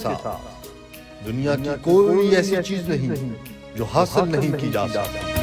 ساتھ دنیا کی کوئی ایسی چیز نہیں جو حاصل نہیں کی جا سکتی۔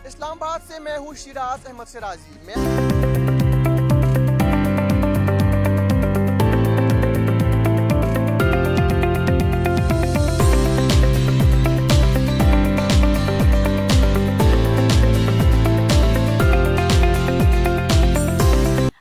اسلام آباد سے میں ہوں شیراز احمد سرازی۔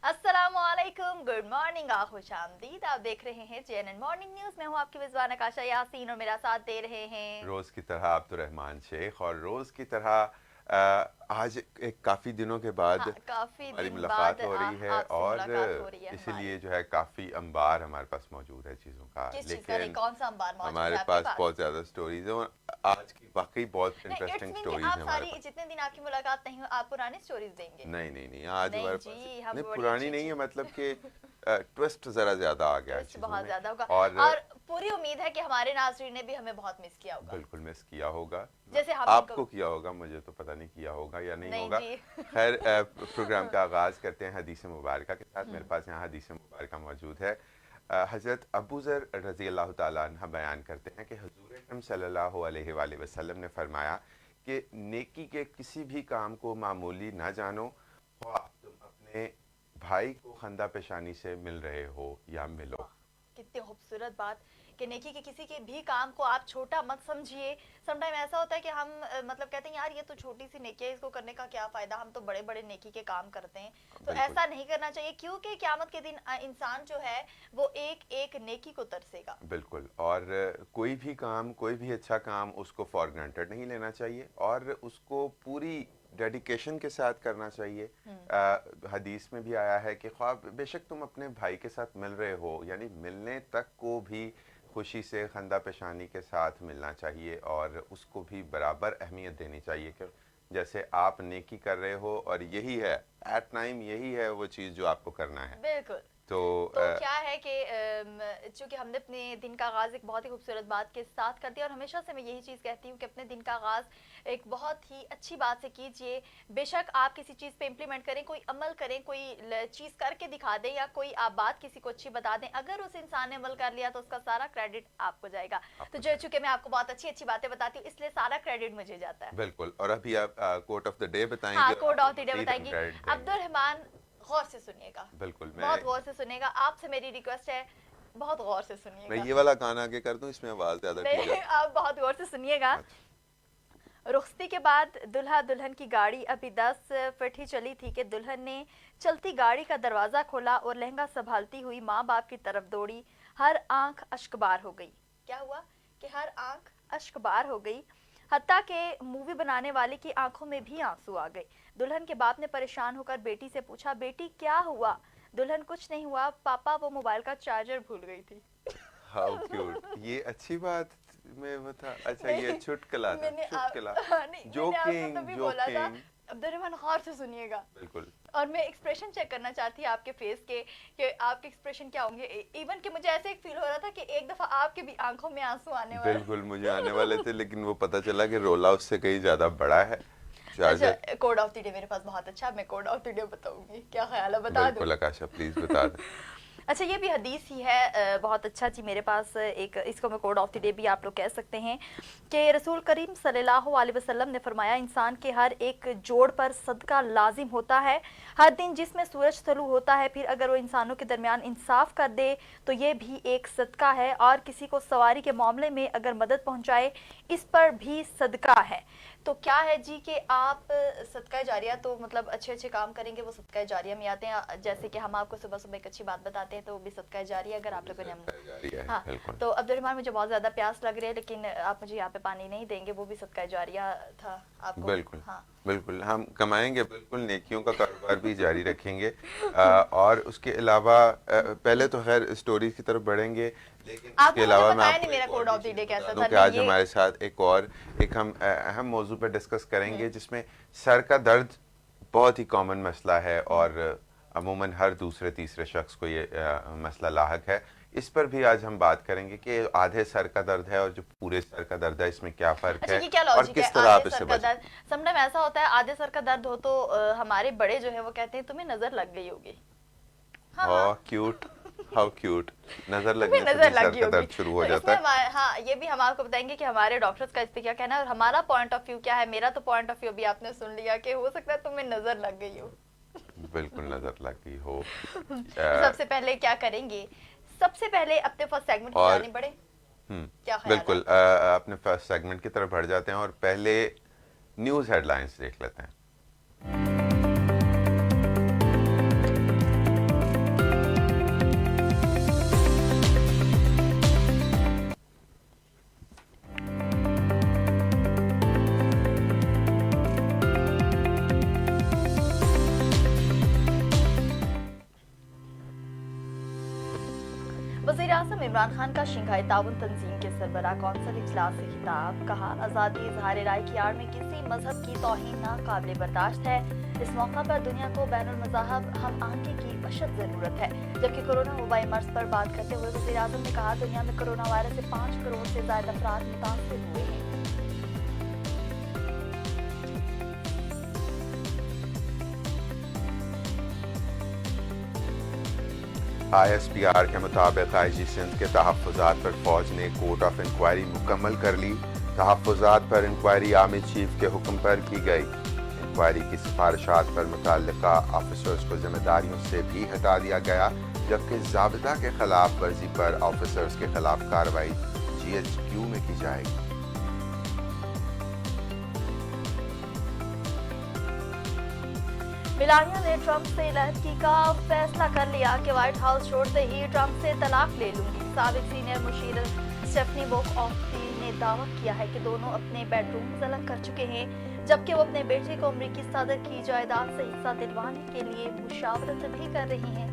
السلام علیکم، گڈ مارننگ، خوش آمدید۔ آپ دیکھ رہے ہیں JNN مارننگ نیوز۔ میں ہوں آپ کی میزبان آکاشا یاسین اور میرا ساتھ دے رہے ہیں روز کی طرح عبدالرحمان شیخ، اور روز کی طرح آج ایک کافی دنوں کے بعد ہماری ملاقات ہو رہی ہے، اور اسی لیے جو ہے کافی انبار ہمارے پاس موجود ہے چیزوں کا، لیکن ہمارے پاس بہت زیادہ سٹوریز ہیں، اور آج کی واقعی بہت انٹرسٹنگ سٹوریز ہیں ہمارے پاس۔ جتنے دن آپ کی ملاقات نہیں ہو آپ پرانی سٹوریز دیں گے؟ نہیں، آج ہمارے پاس نہیں، پرانی نہیں ہے، مطلب کہ ٹوسٹ ذرا زیادہ آ گیا ہے، بہت زیادہ ہوگا، اور پوری امید ہے کہ ہمارے ناظرین نے بھی ہمیں بہت مس کیا ہوگا۔ بالکل مس کیا ہوگا، جیسے آپ کو کیا ہوگا، مجھے تو پتہ نہیں کیا ہوگا یا نہیں ہوگا۔ خیر، پروگرام کا آغاز کرتے ہیں حدیث مبارکہ کے ساتھ۔ میرے پاس یہاں حدیث مبارکہ موجود ہے۔ حضرت ابو ذر رضی اللہ تعالیٰ عنہ بیان کرتے ہیں کہ حضور اکرم صلی اللہ علیہ وآلہ وسلم نے فرمایا کہ نیکی کے کسی بھی کام کو معمولی نہ جانو، خواہ تم اپنے بھائی کو خندہ پیشانی سے مل رہے ہو یا ملو۔ کتنی خوبصورت بات کہ نیکی کے کسی کے بھی کام کو آپ چھوٹا مت سمجھیے۔ سم ٹائم ایسا ہوتا ہے کہ ہم مطلب کہتے ہیں یار یہ تو چھوٹی سی نیکی ہے، اس کو کرنے کا کیا فائدہ، ہم تو بڑے بڑے نیکی کے کام کرتے ہیں۔ تو ایسا نہیں کرنا چاہیے، کیونکہ قیامت کے دن انسان جو ہے وہ ایک ایک نیکی کو ترسے گا۔ بالکل، اور کوئی بھی کام، کوئی بھی اچھا کام اس کو فار گرانٹیڈ نہیں لینا چاہیے، اور اس کو پوری ڈیڈیکیشن کے ساتھ کرنا چاہیے۔ حدیث میں بھی آیا ہے کہ خواہ بے شک تم اپنے بھائی کے ساتھ مل رہے ہو، یعنی ملنے تک کو بھی خوشی سے خندہ پیشانی کے ساتھ ملنا چاہیے، اور اس کو بھی برابر اہمیت دینی چاہیے کہ جیسے آپ نیکی کر رہے ہو، اور یہی ہے ایٹ ٹائم، یہی ہے وہ چیز جو آپ کو کرنا ہے۔ بالکل۔ تو کیا ہے کہ چونکہ ہم نے اپنے دن کا آغاز ایک بہت ہی خوبصورت بات کے ساتھ کر دیا، اور ہمیشہ سے میں یہی چیز کہتی ہوں کہ اپنے دن کا آغاز ایک بہت ہی اچھی بات سے کیجئے۔ بے شک آپ کسی چیز پہ امپلیمنٹ کریں، کوئی عمل کریں، کوئی چیز کر کے دکھا دیں، یا کوئی آپ بات کسی کو اچھی بتا دیں، اگر اس انسان نے عمل کر لیا تو اس کا سارا کریڈٹ آپ کو جائے گا۔ تو جو چونکہ میں آپ کو بہت اچھی باتیں بتاتی ہوں، اس لیے سارا کریڈٹ مجھے جاتا ہے۔ بالکل، اور ابھی آپ کوٹ آف دا ڈے بتائیں گے؟ ہاں، کوٹ آف دا ڈے بتائیں گی۔ عبدالرحمان غور سے سنیے گا، بالکل بہت غور سے سنیے گا، آپ سے میری ریکویسٹ ہے بہت غور سے سنیے گا۔ میں یہ والا کان آگے کر دوں، اس میں آواز زیادہ ٹھیک ہے؟ آپ بہت غور سے سنیے گا۔ رخصتی کے بعد دلہا دلہن کی گاڑی ابھی 10 فٹ ہی چلی تھی کہ دلہن نے چلتی گاڑی کا دروازہ کھولا اور لہنگا سنبھالتی ہوئی ماں باپ کی طرف دوڑی۔ ہر آنکھ اشکبار ہو گئی۔ کیا ہوا کہ ہر آنکھ اشکبار ہو گئی، حتیٰ کہ مووی بنانے والے کی آنکھوں میں بھی آنسو آ گئے۔ دلہن کے باپ نے پریشان ہو کر بیٹی سے پوچھا، بیٹی کیا ہوا؟ دلہن، کچھ نہیں ہوا پاپا، وہ موبائل کا چارجر بھول گئی تھی۔ ہاؤ کیوٹ، یہ اچھی بات میں وہ تھا۔ اچھا، یہ چٹکلا تھا، چٹکلا، جوکنگ۔ عبدالرحمان غور سے سنیے گا، بالکل۔ اور میں ایکسپریشن چیک کرنا چاہتی آپ کے فیس کے کہ آپ کے ایکسپریشن کیا ہوں گے، ایون کہ مجھے ایسے ایک فیل ہو رہا تھا کہ ایک دفعہ آپ کے بھی آنکھوں میں آنسو آنے والے۔ بالکل مجھے آنے والے تھے، لیکن وہ پتہ چلا کہ رولا اس سے کہیں زیادہ بڑا ہے، Sharjah code of the day میرے پاس بہت اچھا، میں کوڈ آف دی ڈے بتاؤں گی، کیا خیال ہے بتا دوں؟ بالکل آکاشا پلیز بتا دیں۔ اچھا یہ بھی حدیث ہی ہے بہت اچھا جی، میرے پاس ایک، اس کو میں کوڈ آف دی ڈے بھی آپ لوگ کہہ سکتے ہیں، کہ رسول کریم صلی اللہ علیہ وسلم نے فرمایا انسان کے ہر ایک جوڑ پر صدقہ لازم ہوتا ہے، ہر دن جس میں سورج طلوع ہوتا ہے، پھر اگر وہ انسانوں کے درمیان انصاف کر دے تو یہ بھی ایک صدقہ ہے، اور کسی کو سواری کے معاملے میں اگر مدد پہنچائے اس پر بھی صدقہ ہے۔ تو کیا ہے جی کہ آپ صدقہ جاریہ تو مطلب اچھے اچھے کام کریں گے وہ صدقہ جاریہ میں آتے ہیں، جیسے کہ ہم آپ کو صبح صبح ایک اچھی بات بتاتے ہیں تو وہ بھی صدقہ جاریہ اگر آپ لوگوں نے ہاں۔ تو عبدالرحمن مجھے بہت زیادہ پیاس لگ رہی ہے لیکن آپ مجھے یہاں پہ پانی نہیں دیں گے، وہ بھی صدقہ جاریہ تھا آپ کو؟ بالکل ہاں بالکل، ہم کمائیں گے، بالکل نیکیوں کا کاروبار بھی جاری رکھیں گے، اور اس کے علاوہ پہلے تو خیر اسٹوریز کی طرف بڑھیں گے، لیکن اس کے علاوہ میں آپ کو میرا کوڈ آف دی ڈے کیسا تھا کہ آج ہمارے ساتھ ایک ہم اہم موضوع پہ ڈسکس کریں گے جس میں سر کا درد بہت ہی کامن مسئلہ ہے اور عموماً ہر دوسرے تیسرے شخص کو یہ مسئلہ لاحق ہے، اس پر بھی آج ہم بات کریں گے کہ آدھے سر کا درد ہے اور جو پورے سر کا درد ہے اس میں کیا فرق ہے اور کس طرح آپ اس سے بچیں۔ سم ٹائم ایسا ہوتا ہے آدھے سر کا درد ہو تو ہمارے بڑے جو ہے وہ کہتے ہیں تمہیں نظر لگ گئی ہوگی، ہاؤ کیوٹ، نظر لگنے سے بھی سر کا درد شروع ہو جاتا ہے۔ ہاں یہ بھی ہم آپ کو بتائیں گے کہ ہمارے ڈاکٹرز کا اس پہ کیا کہنا ہے اور ہمارا پوائنٹ آف ویو کیا ہے۔ میرا تو پوائنٹ آف ویو بھی آپ نے سن لیا کہ ہو سکتا ہے تمہیں نظر لگ گئی ہو، بالکل نظر لگ گئی ہو۔ سب سے پہلے کیا کریں گے؟ سب سے پہلے اپنے فرسٹ سیگمنٹ کی جانب بڑھے، کیا خیال ہے؟ بالکل اپنے فرسٹ سیگمنٹ کی طرف بڑھ جاتے ہیں اور پہلے نیوز ہیڈ لائنز دیکھ لیتے ہیں۔ وزیر اعظم عمران خان کا شنگھائی تعاون تنظیم کے سربراہ کونسل اجلاس سے خطاب، کہا آزادی اظہار رائے کی آڑ میں کسی مذہب کی توہین ناقابل برداشت ہے، اس موقع پر دنیا کو بین المذاہب ہم آہنگی کی اشد ضرورت ہے۔ جبکہ کورونا وبائی مرض پر بات کرتے ہوئے وزیر اعظم نے کہا دنیا میں کورونا وائرس سے 5 کروڑ سے زائد افراد متاثر ہوئے ہیں۔ آئی ایس پی آر کے مطابق آئی جی سندھ کے تحفظات پر فوج نے کورٹ آف انکوائری مکمل کر لی، تحفظات پر انکوائری آرمی چیف کے حکم پر کی گئی، انکوائری کی سفارشات پر متعلقہ آفیسرز کو ذمہ داریوں سے بھی ہٹا دیا گیا، جبکہ ضابطہ کے خلاف ورزی پر آفیسرز کے خلاف کارروائی جی ایچ کیو میں کی جائے گی۔ میلانیا نے ٹرمپ سے علیحدگی کا فیصلہ کر لیا کہ وائٹ ہاؤس چھوڑتے ہی ٹرمپ سے طلاق لے لوں گی۔ سابق سینئر مشیر اسٹیفنی بوک-آفٹی نے دعویٰ کیا ہے کہ دونوں اپنے بیڈ رومز الگ کر چکے ہیں، جبکہ وہ اپنے بیٹے کو امریکی صدر کی جائیداد سے حصہ دلوانے کے لیے مشاورت بھی کر رہی ہیں۔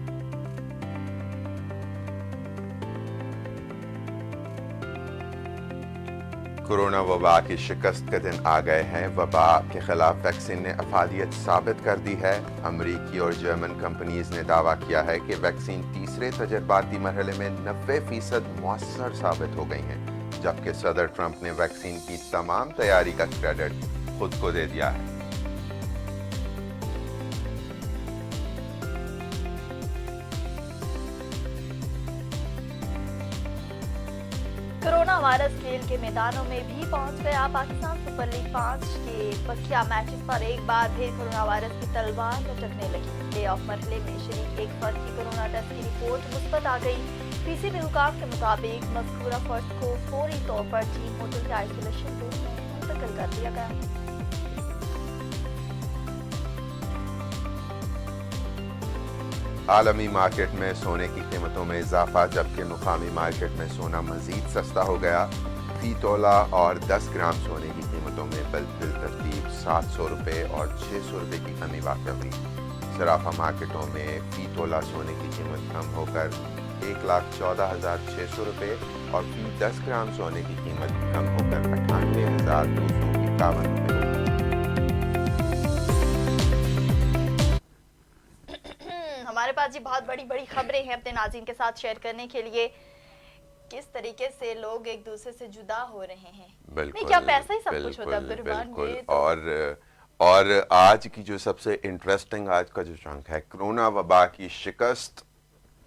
کورونا وبا کی شکست کے دن آ گئے ہیں، وبا کے خلاف ویکسین نے افادیت ثابت کر دی ہے۔ امریکی اور جرمن کمپنیز نے دعویٰ کیا ہے کہ ویکسین تیسرے تجرباتی مرحلے میں 90% مؤثر ثابت ہو گئی ہیں، جبکہ صدر ٹرمپ نے ویکسین کی تمام تیاری کا کریڈٹ خود کو دے دیا ہے۔ کورونا وائرس کھیل کے میدانوں میں بھی پہنچ گیا۔ پاکستان سپر لیگ 5 کے بقیہ میچز پر ایک بار پھر کورونا وائرس کی تلوار لٹکنے لگی۔ پلے آف مرحلے میں شریک ایک فرد کی کورونا ٹیسٹ کی رپورٹ مثبت آ گئی۔ پی سی بی حکام کے مطابق مذکورہ فرد کو فوری طور پر ٹیم ہوٹل کے آئسولیشن روم میں منتقل کر دیا گیا۔ عالمی مارکیٹ میں سونے کی قیمتوں میں اضافہ، جبکہ مقامی مارکیٹ میں سونا مزید سستا ہو گیا۔ فی تولہ اور 10 گرام سونے کی قیمتوں میں بالترتیب 700 روپے اور 600 روپے کی کمی واقع ہوئی۔ صرافہ مارکیٹوں میں فی تولہ سونے کی قیمت کم ہو کر 1,14,600 روپے اور فی 10 گرام سونے کی قیمت کم ہو کر 98,251 روپے ہوئی۔ ہمارے پاس جی بہت بڑی بڑی خبریں ہیں اپنے ناظرین کے ساتھ شیئر کرنے کے لیے، کس طریقے سے لوگ ایک دوسرے سے جدا ہو رہے ہیں۔ بالکل، نہیں کیا پیسہ ہی سب کچھ ہوتا ہے عبدالرحمن، بالکل، اور اور آج کی جو سب سے انٹرسٹنگ آج کا جو چنک ہے، کرونا وبا کی شکست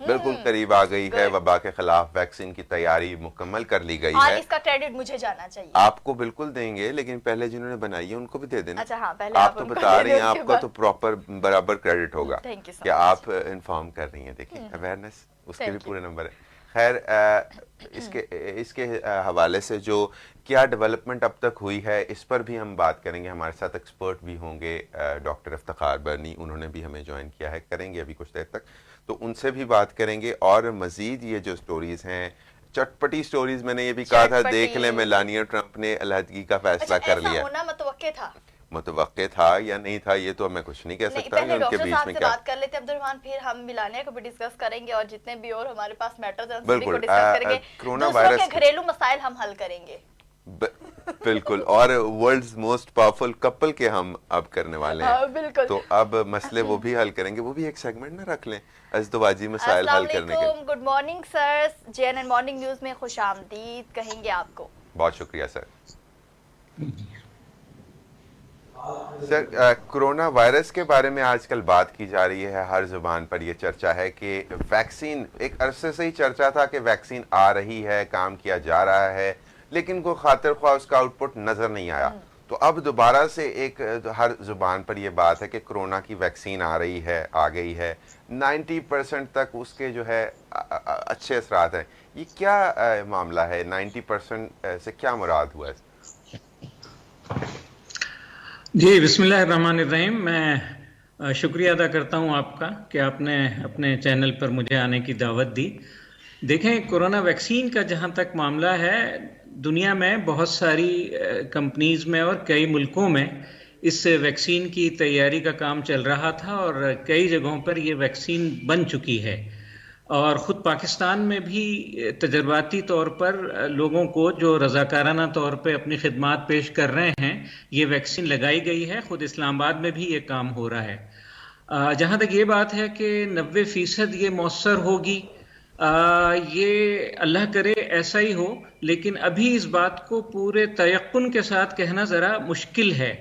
بالکل قریب آ گئی ہے، وبا کے خلاف ویکسین کی تیاری مکمل کر لی گئی اور ہے. اس کا کریڈٹ مجھے جانا چاہیے. آپ کو بالکل دیں گے، لیکن پہلے جنہوں نے بنائی ہے ان کو بھی دے دینا. اچھا ہاں، پہلے آپ تو ان کو بتا دے رہی ہیں، دیں، آپ اس کے کا بعد تو پراپر برابر کریڈٹ ہوگا Thank you so کہ much. آپ انفارم کر رہی ہیں. دیکھیں اویئرنیس اس کے بھی پورے نمبر ہے. خیر اس کے حوالے سے جو کیا ڈیولپمنٹ اب تک ہوئی ہے اس پر بھی ہم بات کریں گے. ہمارے ساتھ ایکسپرٹ بھی ہوں گے، ڈاکٹر افتخار برنی، انہوں نے بھی ہمیں جوائن کیا ہے، کریں گے ابھی کچھ دیر تک، تو ان سے بھی بات کریں گے. اور مزید یہ جو سٹوریز ہیں، چٹپٹی سٹوریز، میں نے یہ بھی کہا تھا دیکھ لیں میلانیا ٹرمپ نے علیحدگی کا فیصلہ کر لیا. ایسا ہونا متوقع تھا، متوقع تھا یا نہیں تھا یہ تو میں کچھ نہیں کہہ سکتا. پہلے ان کے ڈاکٹر بیچ صاحب میں سے کیا بات کر لیتے عبد الرحمان، پھر ہم میلانیا کو بھی ڈسکس کریں گے اور جتنے بھی اور ہمارے پاس میٹرز ہیں سبھی کو ڈسکس کریں گے. کرونا دوسروں وائرس کے گھریلو مسائل ہم حل کریں گے. بالکل، اور ورلڈز موسٹ پاورفل کپل کے ہم اب کرنے والے ہیں. بالکل، تو اب مسئلے وہ بھی حل کریں گے، وہ بھی ایک سیگمنٹ میں رکھ لیں، ازدواجی مسائل حل کرنے کے. السلام علیکم، good morning sir, JNN morning news میں خوش آمدید کہیں گے آپ کو. بہت شکریہ سر. سر کرونا وائرس کے بارے میں آج کل بات کی جا رہی ہے، ہر زبان پر یہ چرچا ہے کہ ویکسین، ایک عرصے سے ہی چرچا تھا کہ ویکسین آ رہی ہے، کام کیا جا رہا ہے، لیکن کوئی خاطر خواہ اس کا آؤٹ پٹ نظر نہیں آیا. تو اب دوبارہ سے ایک ہر زبان پر یہ بات ہے کہ کرونا کی ویکسین آ رہی ہے، آ گئی ہے، 90% تک اس کے جو ہے اچھے اثرات ہیں. یہ کیا معاملہ ہے؟ 90% سے کیا مراد ہوا ہے؟ جی بسم اللہ الرحمن الرحیم. میں شکریہ ادا کرتا ہوں آپ کا کہ آپ نے اپنے چینل پر مجھے آنے کی دعوت دی. دیکھیں، کورونا ویکسین کا جہاں تک معاملہ ہے، دنیا میں بہت ساری کمپنیز میں اور کئی ملکوں میں اس ویکسین کی تیاری کا کام چل رہا تھا اور کئی جگہوں پر یہ ویکسین بن چکی ہے. اور خود پاکستان میں بھی تجرباتی طور پر لوگوں کو جو رضاکارانہ طور پہ اپنی خدمات پیش کر رہے ہیں، یہ ویکسین لگائی گئی ہے. خود اسلام آباد میں بھی یہ کام ہو رہا ہے. جہاں تک یہ بات ہے کہ 90% یہ مؤثر ہوگی، یہ اللہ کرے ایسا ہی ہو، لیکن ابھی اس بات کو پورے تیقن کے ساتھ کہنا ذرا مشکل ہے،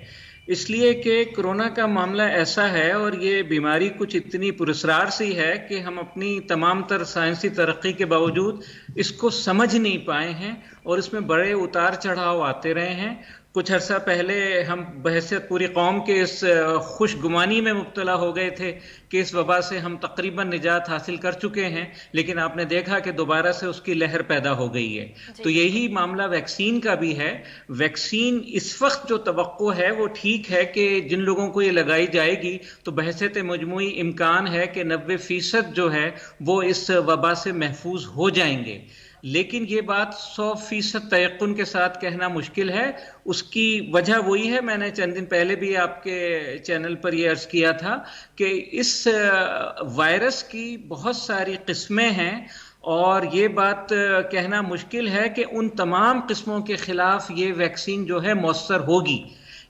اس لیے کہ کرونا کا معاملہ ایسا ہے اور یہ بیماری کچھ اتنی پراسرار سی ہے کہ ہم اپنی تمام تر سائنسی ترقی کے باوجود اس کو سمجھ نہیں پائے ہیں اور اس میں بڑے اتار چڑھاؤ آتے رہے ہیں. کچھ عرصہ پہلے ہم بحیثیت پوری قوم کے اس خوش گمانی میں مبتلا ہو گئے تھے کہ اس وبا سے ہم تقریباً نجات حاصل کر چکے ہیں، لیکن آپ نے دیکھا کہ دوبارہ سے اس کی لہر پیدا ہو گئی ہے. تو یہی معاملہ ویکسین کا بھی ہے. ویکسین اس وقت جو توقع ہے وہ ٹھیک ہے کہ جن لوگوں کو یہ لگائی جائے گی تو بحیثیت مجموعی امکان ہے کہ 90% جو ہے وہ اس وبا سے محفوظ ہو جائیں گے، لیکن یہ بات 100% تیقن کے ساتھ کہنا مشکل ہے. اس کی وجہ وہی ہے، میں نے چند دن پہلے بھی آپ کے چینل پر یہ عرض کیا تھا کہ اس وائرس کی بہت ساری قسمیں ہیں اور یہ بات کہنا مشکل ہے کہ ان تمام قسموں کے خلاف یہ ویکسین جو ہے مؤثر ہوگی.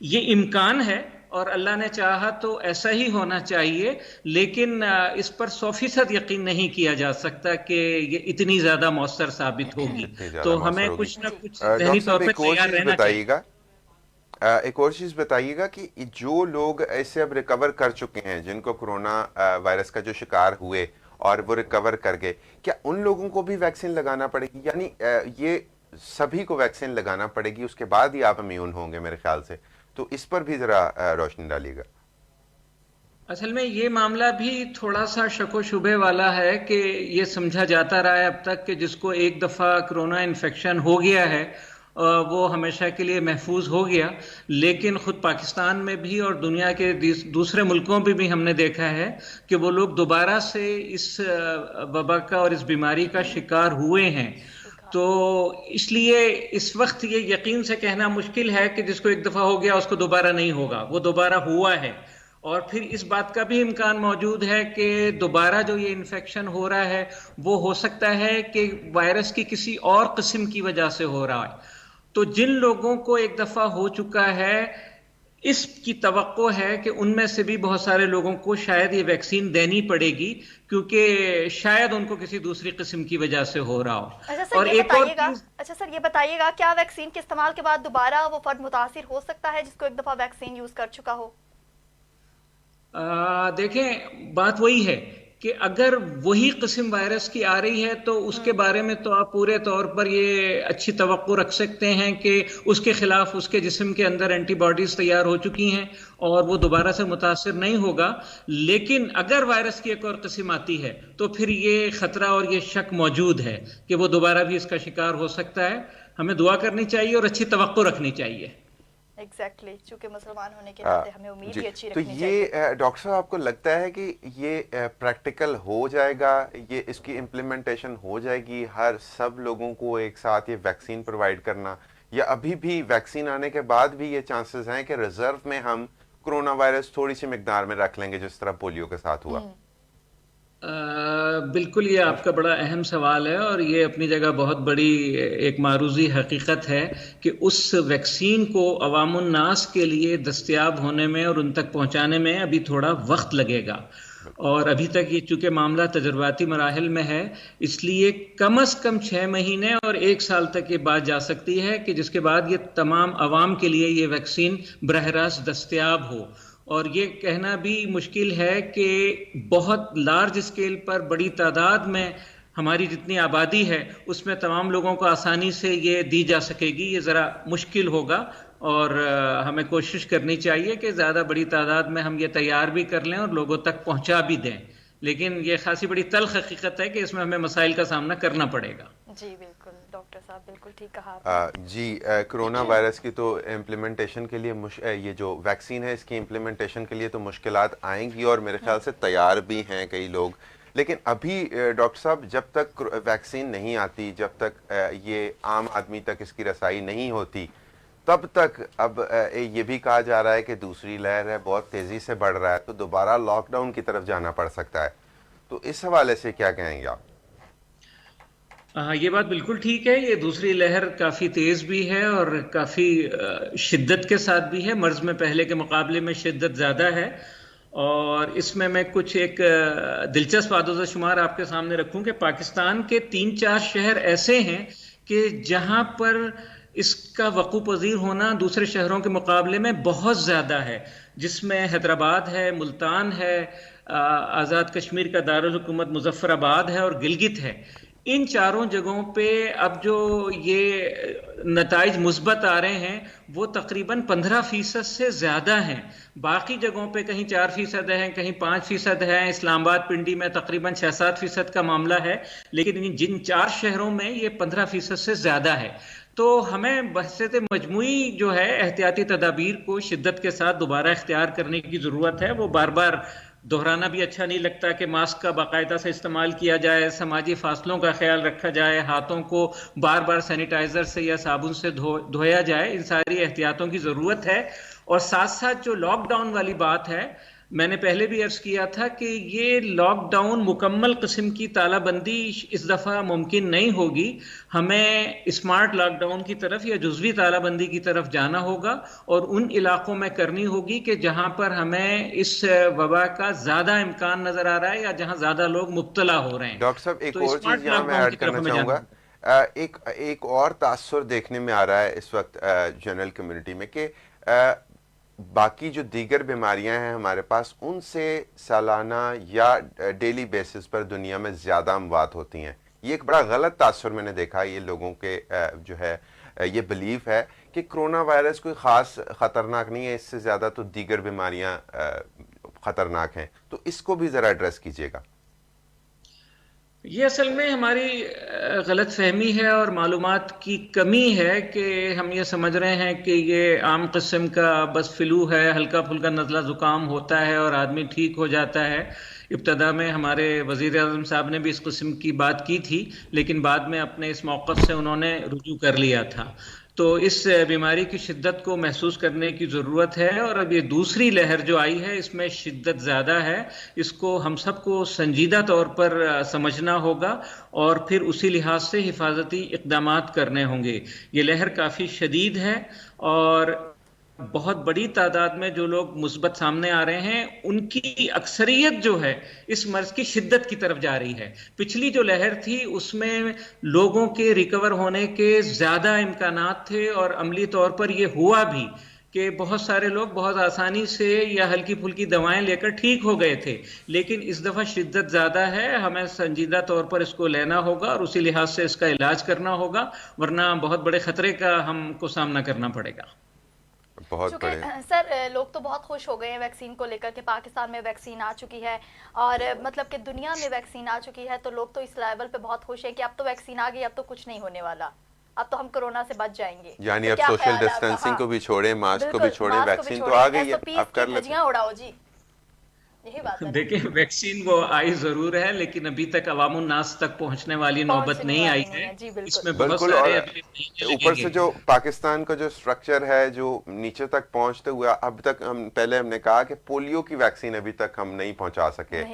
یہ امکان ہے اور اللہ نے چاہا تو ایسا ہی ہونا چاہیے، لیکن اس پر 100% یقین نہیں کیا جا سکتا کہ یہ اتنی زیادہ مؤثر ثابت ہوگی. تو ہمیں کچھ نہ کچھ ذہنی طور پہ تیار رہنا چاہیے. ایک اور چیز بتائیے گا کہ جو لوگ ایسے اب ریکور کر چکے ہیں، جن کو کرونا وائرس کا جو شکار ہوئے اور وہ ریکور کر گئے، کیا ان لوگوں کو بھی ویکسین لگانا پڑے گی؟ یعنی یہ سبھی کو ویکسین لگانا پڑے گی، اس کے بعد ہی آپ امیون ہوں گے میرے خیال سے. تو اس پر بھی ذرا روشنی ڈالیے گا. اصل میں یہ معاملہ بھی تھوڑا سا شک و شبے والا ہے کہ یہ سمجھا جاتا رہا ہے اب تک کہ جس کو ایک دفعہ کرونا انفیکشن ہو گیا ہے وہ ہمیشہ کے لیے محفوظ ہو گیا، لیکن خود پاکستان میں بھی اور دنیا کے دوسرے ملکوں میں بھی ہم نے دیکھا ہے کہ وہ لوگ دوبارہ سے اس وبا کا اور اس بیماری کا شکار ہوئے ہیں. تو اس لیے اس وقت یہ یقین سے کہنا مشکل ہے کہ جس کو ایک دفعہ ہو گیا اس کو دوبارہ نہیں ہوگا. وہ دوبارہ ہوا ہے، اور پھر اس بات کا بھی امکان موجود ہے کہ دوبارہ جو یہ انفیکشن ہو رہا ہے وہ ہو سکتا ہے کہ وائرس کی کسی اور قسم کی وجہ سے ہو رہا ہے. تو جن لوگوں کو ایک دفعہ ہو چکا ہے اس کی توقع ہے کہ ان میں سے بھی بہت سارے لوگوں کو شاید یہ ویکسین دینی پڑے گی، کیونکہ شاید ان کو کسی دوسری قسم کی وجہ سے ہو رہا ہو۔ اور ایک اور چیز، اچھا سر یہ بتائیے گا، کیا ویکسین کے استعمال کے بعد دوبارہ وہ فرد متاثر ہو سکتا ہے جس کو ایک دفعہ ویکسین یوز کر چکا ہو؟ دیکھیں بات وہی ہے کہ اگر وہی قسم وائرس کی آ رہی ہے تو اس کے بارے میں تو آپ پورے طور پر یہ اچھی توقع رکھ سکتے ہیں کہ اس کے خلاف اس کے جسم کے اندر اینٹی باڈیز تیار ہو چکی ہیں اور وہ دوبارہ سے متاثر نہیں ہوگا۔ لیکن اگر وائرس کی ایک اور قسم آتی ہے تو پھر یہ خطرہ اور یہ شک موجود ہے کہ وہ دوبارہ بھی اس کا شکار ہو سکتا ہے۔ ہمیں دعا کرنی چاہیے اور اچھی توقع رکھنی چاہیے۔ ایگزیکٹلی، چونکہ مسلمان ہونے کے ناطے ہمیں امید بھی اچھی تو رکھنی چاہیے۔ یہ ڈاکٹر صاحب آپ کو لگتا ہے کہ یہ پریکٹیکل ہو جائے گا، یہ اس کی امپلیمنٹیشن ہو جائے گی، ہر سب لوگوں کو ایک ساتھ یہ ویکسین پرووائڈ کرنا، یا ابھی بھی ویکسین آنے کے بعد بھی یہ چانسز ہیں کہ ریزرو میں ہم کرونا وائرس تھوڑی سی مقدار میں رکھ لیں گے جس طرح پولیو کے ساتھ ہوا؟ بالکل، یہ آپ کا بڑا اہم سوال ہے اور یہ اپنی جگہ بہت بڑی ایک معروضی حقیقت ہے کہ اس ویکسین کو عوام الناس کے لیے دستیاب ہونے میں اور ان تک پہنچانے میں ابھی تھوڑا وقت لگے گا، اور ابھی تک یہ چونکہ معاملہ تجرباتی مراحل میں ہے، اس لیے کم از کم 6 مہینے اور 1 سال تک یہ بات جا سکتی ہے کہ جس کے بعد یہ تمام عوام کے لیے یہ ویکسین براہ راست دستیاب ہو۔ اور یہ کہنا بھی مشکل ہے کہ بہت لارج اسکیل پر بڑی تعداد میں ہماری جتنی آبادی ہے اس میں تمام لوگوں کو آسانی سے یہ دی جا سکے گی، یہ ذرا مشکل ہوگا، اور ہمیں کوشش کرنی چاہیے کہ زیادہ بڑی تعداد میں ہم یہ تیار بھی کر لیں اور لوگوں تک پہنچا بھی دیں۔ لیکن یہ خاصی بڑی تلخ حقیقت ہے کہ اس میں ہمیں مسائل کا سامنا کرنا پڑے گا۔ جی بالکل ڈاکٹر صاحب، بالکل ٹھیک کہا۔ جی، کرونا وائرس کی تو امپلیمنٹیشن کے لیے یہ جو ویکسین ہے اس کی امپلیمنٹیشن کے لیے تو مشکلات آئیں گی، اور میرے خیال سے تیار بھی ہیں کئی لوگ۔ لیکن ابھی ڈاکٹر صاحب جب تک ویکسین نہیں آتی، جب تک یہ عام آدمی تک اس کی رسائی نہیں ہوتی، تب تک اب یہ بھی کہا جا رہا ہے کہ دوسری لہر ہے، بہت تیزی سے بڑھ رہا ہے، تو دوبارہ لاک ڈاؤن کی طرف جانا پڑ سکتا ہے۔ تو اس حوالے سے کیا کہیں گے آپ؟ یہ بات بالکل ٹھیک ہے، یہ دوسری لہر کافی تیز بھی ہے اور کافی شدت کے ساتھ بھی ہے، مرض میں پہلے کے مقابلے میں شدت زیادہ ہے۔ اور اس میں کچھ ایک دلچسپ اعداد و شمار آپ کے سامنے رکھوں کہ پاکستان کے 3-4 شہر ایسے ہیں کہ جہاں پر اس کا وقوع پذیر ہونا دوسرے شہروں کے مقابلے میں بہت زیادہ ہے، جس میں حیدرآباد ہے، ملتان ہے، آزاد کشمیر کا دارالحکومت مظفر آباد ہے اور گلگت ہے۔ ان چاروں جگہوں پہ اب جو یہ نتائج مثبت آ رہے ہیں وہ تقریباً 15% سے زیادہ ہیں۔ باقی جگہوں پہ کہیں 4% ہیں، کہیں 5% ہیں، اسلام آباد پنڈی میں تقریباً 6-7% کا معاملہ ہے، لیکن جن 4 شہروں میں یہ 15% سے زیادہ ہے۔ تو ہمیں بحثیت مجموعی جو ہے احتیاطی تدابیر کو شدت کے ساتھ دوبارہ اختیار کرنے کی ضرورت ہے۔ وہ بار بار دہرانا بھی اچھا نہیں لگتا کہ ماسک کا باقاعدہ سے استعمال کیا جائے، سماجی فاصلوں کا خیال رکھا جائے، ہاتھوں کو بار بار سینیٹائزر سے یا صابن سے دھویا جائے، ان ساری احتیاطوں کی ضرورت ہے۔ اور ساتھ ساتھ جو لاک ڈاؤن والی بات ہے، میں نے پہلے بھی عرض کیا تھا کہ یہ لاک ڈاؤن مکمل قسم کی تالہ بندی اس دفعہ ممکن نہیں ہوگی، ہمیں اسمارٹ لاک ڈاؤن کی طرف یا جزوی تالہ بندی کی طرف جانا ہوگا، اور ان علاقوں میں کرنی ہوگی کہ جہاں پر ہمیں اس وبا کا زیادہ امکان نظر آ رہا ہے یا جہاں زیادہ لوگ مبتلا ہو رہے ہیں۔ ڈاکٹر صاحب ایک اور چیز یہاں میں ایڈ کرنا چاہوں گا، ایک اور تاثر دیکھنے میں آ رہا ہے اس وقت جنرل کمیونٹی میں کہ باقی جو دیگر بیماریاں ہیں ہمارے پاس، ان سے سالانہ یا ڈیلی بیسس پر دنیا میں زیادہ اموات ہوتی ہیں۔ یہ ایک بڑا غلط تاثر میں نے دیکھا، یہ لوگوں کے جو ہے یہ بلیف ہے کہ کرونا وائرس کوئی خاص خطرناک نہیں ہے، اس سے زیادہ تو دیگر بیماریاں خطرناک ہیں، تو اس کو بھی ذرا ایڈریس کیجیے گا۔ یہ اصل میں ہماری غلط فہمی ہے اور معلومات کی کمی ہے کہ ہم یہ سمجھ رہے ہیں کہ یہ عام قسم کا بس فلو ہے، ہلکا پھلکا نزلہ زکام ہوتا ہے اور آدمی ٹھیک ہو جاتا ہے۔ ابتدا میں ہمارے وزیر اعظم صاحب نے بھی اس قسم کی بات کی تھی، لیکن بعد میں اپنے اس موقف سے انہوں نے رجوع کر لیا تھا۔ تو اس بیماری کی شدت کو محسوس کرنے کی ضرورت ہے، اور اب یہ دوسری لہر جو آئی ہے اس میں شدت زیادہ ہے، اس کو ہم سب کو سنجیدہ طور پر سمجھنا ہوگا اور پھر اسی لحاظ سے حفاظتی اقدامات کرنے ہوں گے۔ یہ لہر کافی شدید ہے اور بہت بڑی تعداد میں جو لوگ مثبت سامنے آ رہے ہیں ان کی اکثریت جو ہے اس مرض کی شدت کی طرف جا رہی ہے. پچھلی جو لہر تھی اس میں لوگوں کے ریکور ہونے کے زیادہ امکانات تھے اور عملی طور پر یہ ہوا بھی کہ بہت سارے لوگ بہت آسانی سے یا ہلکی پھلکی دوائیں لے کر ٹھیک ہو گئے تھے. لیکن اس دفعہ شدت زیادہ ہے, ہمیں سنجیدہ طور پر اس کو لینا ہوگا اور اسی لحاظ سے اس کا علاج کرنا ہوگا, ورنہ بہت بڑے خطرے کا ہم کو سامنا کرنا پڑے گا. بہت بڑے سر لوگ تو بہت خوش ہو گئے ہیں ویکسین کو لے کر کے, پاکستان میں ویکسین آ چکی ہے اور مطلب کہ دنیا میں ویکسین آ چکی ہے, تو لوگ تو اس لیول پہ بہت خوش ہیں کہ اب تو ویکسین آ گئی, اب تو کچھ نہیں ہونے والا, اب تو ہم کورونا سے بچ جائیں گے. یعنی اب سوشل ڈسٹینسنگ کو بھی چھوڑیں, ماسک کو بھی چھوڑیں, ویکسین تو آ گئی ہے, اب کر لیتے ہیں. اڑاؤ جی, یہی بات ہے. دیکھیں ویکسین وہ آئی ضرور ہے لیکن ابھی تک عوام الناس تک پہنچنے والی نوبت نہیں آئی ہے. اس میں بہت بالکل, سارے اور اوپر سے جو پاکستان کا جو سٹرکچر ہے جو نیچے تک پہنچتے ہوئے اب تک پہلے ہم نے کہا کہ پولیو کی ویکسین ابھی تک ہم نہیں پہنچا سکے,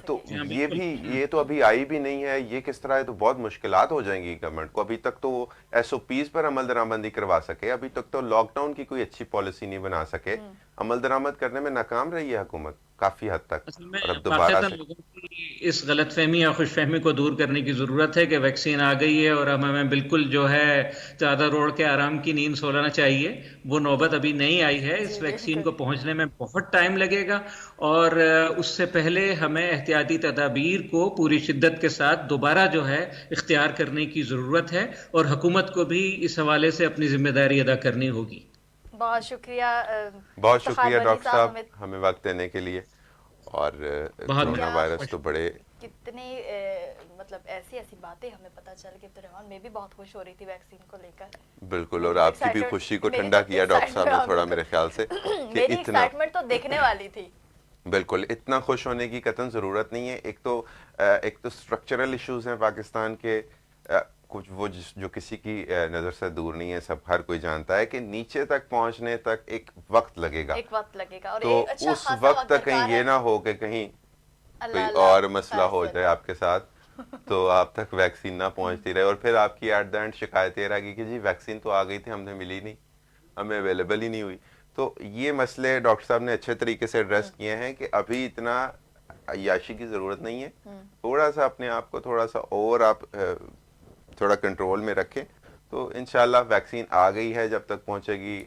تو یہ تو ابھی آئی بھی نہیں ہے. یہ کس طرح ہے, تو بہت مشکلات ہو جائیں گی گورنمنٹ کو. ابھی تک تو وہ ایس او پیز پر عمل درآمدی کروا سکے, ابھی تک تو لاک ڈاؤن کی کوئی اچھی پالیسی نہیں بنا سکے, عمل درآمد کرنے میں ناکام رہی ہے حکومت کافی حد تک. اور اب دوبارہ سے لوگوں کی اس غلط فہمی یا خوش فہمی کو دور کرنے کی ضرورت ہے کہ ویکسین آ گئی ہے اور ہمیں بالکل جو ہے چادر اوڑھ کے آرام کی نیند سو لینا چاہیے. وہ نوبت ابھی نہیں آئی ہے. اس ویکسین کو پہنچنے میں بہت ٹائم لگے گا اور اس سے پہلے ہمیں احتیاطی تدابیر کو پوری شدت کے ساتھ دوبارہ جو ہے اختیار کرنے کی ضرورت ہے اور حکومت کو بھی اس حوالے سے اپنی ذمہ داری ادا کرنی ہوگی. بہت شکریہ ڈاکٹر صاحب ہمیں وقت دینے کے لیے. اور کورونا وائرس تو بڑے کتنی مطلب ایسی باتیں ہمیں پتہ چل کے عبدالرحمان میں بھی بہت خوش ہو رہی تھی ویکسین کو لے کر. بالکل, اور آپ کی بھی خوشی کو ٹھنڈا کیا ڈاکٹر صاحب نے تھوڑا میرے خیال سے, کہ اتنا ایکسائٹمنٹ تو دیکھنے والی تھی. بالکل, اتنا خوش ہونے کی قطعاً ضرورت نہیں ہے. ایک تو اسٹرکچرل ایشوز ہیں پاکستان کے, کچھ وہ جو کسی کی نظر سے دور نہیں ہے, سب ہر کوئی جانتا ہے کہ نیچے تک پہنچنے تک ایک وقت لگے گا, تو اس وقت تک کہیں یہ نہ ہو کہ کہیں کوئی اور مسئلہ ہو جائے آپ کے ساتھ, تو آپ تک ویکسین نہ پہنچتی رہے اور پھر آپ کی ایٹ دا اینڈ شکایت یہ رہے گی کہ جی ویکسین تو آ گئی تھی, ہم نے ملی نہیں, ہمیں اویلیبل ہی نہیں ہوئی. تو یہ مسئلے ڈاکٹر صاحب نے اچھے طریقے سے ایڈریس کیے ہیں کہ ابھی اتنا عیاشی کی ضرورت نہیں ہے. تھوڑا سا اپنے آپ کو تھوڑا سا اور آپ تھوڑا کنٹرول میں رکھیں, تو انشاءاللہ ویکسین آ گئی ہے, جب تک پہنچے گی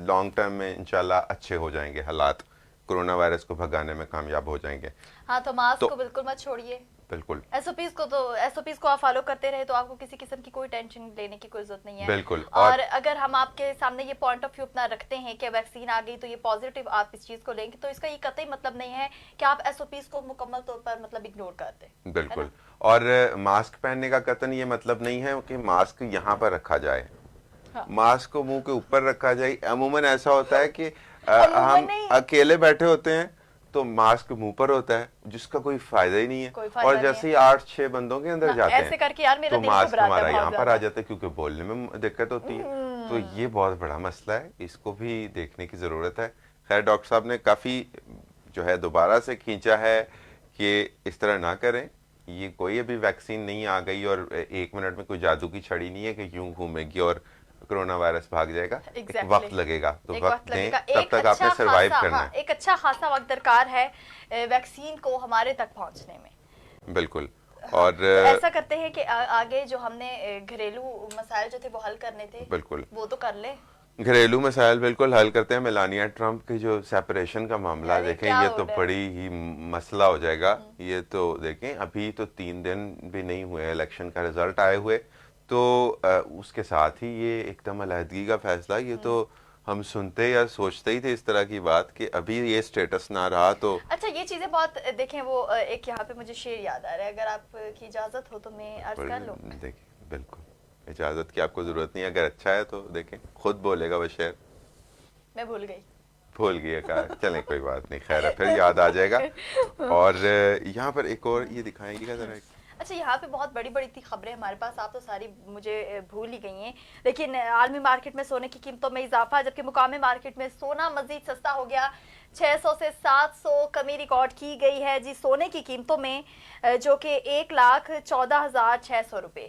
لانگ ٹرم میں انشاءاللہ اچھے ہو جائیں گے حالات, کورونا وائرس کو بھگانے میں کامیاب ہو جائیں گے. ہاں, تو ماسک کو بالکل مت چھوڑیے. بالکل, ایس او پیز کو آپ فالو کرتے رہے تو آپ کو کسی قسم کی کوئی ٹینشن لینے کی کوئی ضرورت نہیں ہے. بالکل, اور اگر ہم آپ کے سامنے یہ پوائنٹ آف ویو اپنا رکھتے ہیں کہ ویکسین آ گئی تو یہ پازیٹیو آپ اس چیز کو لیں گے, تو اس کا یہ قطعی مطلب نہیں ہے کہ آپ ایس او پیز کو مکمل طور پر مطلب اگنور کر دیں. بالکل, اور ماسک پہننے کا قطعاً یہ مطلب نہیں ہے کہ ماسک یہاں پر رکھا جائے, ماسک کو منہ کے اوپر رکھا جائے. عموماً ایسا ہوتا ہے کہ ہم اکیلے بیٹھے ہوتے ہیں تو ماسک منہ پر ہوتا ہے جس کا کوئی فائدہ ہی نہیں ہے, اور جیسے ہی 8-6 بندوں کے اندر جاتے ہیں تو ماسک ہمارا یہاں پر آ جاتا ہے کیونکہ بولنے میں دقت ہوتی ہے. تو یہ بہت بڑا مسئلہ ہے, اس کو بھی دیکھنے کی ضرورت ہے. خیر, ڈاکٹر صاحب نے کافی جو ہے دوبارہ سے کھینچا ہے کہ اس طرح نہ کریں. یہ کوئی ابھی ویکسین نہیں آ گئی اور 1 منٹ میں کوئی جادو کی چھڑی نہیں ہے کہ یوں گھومے گی اور کرونا وائرس بھاگ جائے گا. ایک وقت لگے گا, تو وقت دیں, تب تک آپ نے سروائیو کرنا ہے. ایک اچھا خاصا وقت درکار ہے ویکسین کو ہمارے تک پہنچنے میں. بالکل, اور ایسا کرتے ہیں کہ آگے جو ہم نے گھریلو مسائل جو تھے وہ حل کرنے تھے, بالکل وہ تو کر لیں. گھریلو مسائل بالکل حل کرتے ہیں. میلانیا ٹرمپ کی جو سیپریشن کا معاملہ دیکھیں, یہ تو بڑی ہی مسئلہ ہو جائے گا. یہ تو دیکھیں ابھی تو 3 دن بھی نہیں ہوئے الیکشن کا رزلٹ آئے ہوئے, تو اس کے ساتھ ہی یہ ایک دم علیحدگی کا فیصلہ. یہ تو ہم سنتے یا سوچتے ہی تھے اس طرح کی بات کہ ابھی یہ سٹیٹس نہ رہا تو. اچھا, یہ چیزیں بہت دیکھیں, وہ ایک یہاں پہ مجھے شعر یاد آ رہا ہے, اگر آپ کی اجازت ہو تو میں عرض کر لوں. دیکھیں, بالکل اجازت کی آپ کو ضرورت نہیں, اگر اچھا ہے تو دیکھیں خود بولے گا وہ شعر. میں بھول گئی کہا, چلیں کوئی بات نہیں, خیر ہے, پھر یاد آ جائے گا. اور یہاں پر ایک اور یہ دکھائیں گی ذرا. اچھا, یہاں پہ بہت بڑی بڑی تھی خبریں ہمارے پاس, آپ تو ساری مجھے بھول ہی گئی ہیں, لیکن عالمی مارکیٹ میں سونے کی قیمتوں میں اضافہ, جبکہ مقامی مارکیٹ میں سونا مزید سستا ہو گیا. 600 سے 700 کمی ریکارڈ کی گئی ہے جی سونے کی قیمتوں میں, جو کہ 1,14,600 روپے.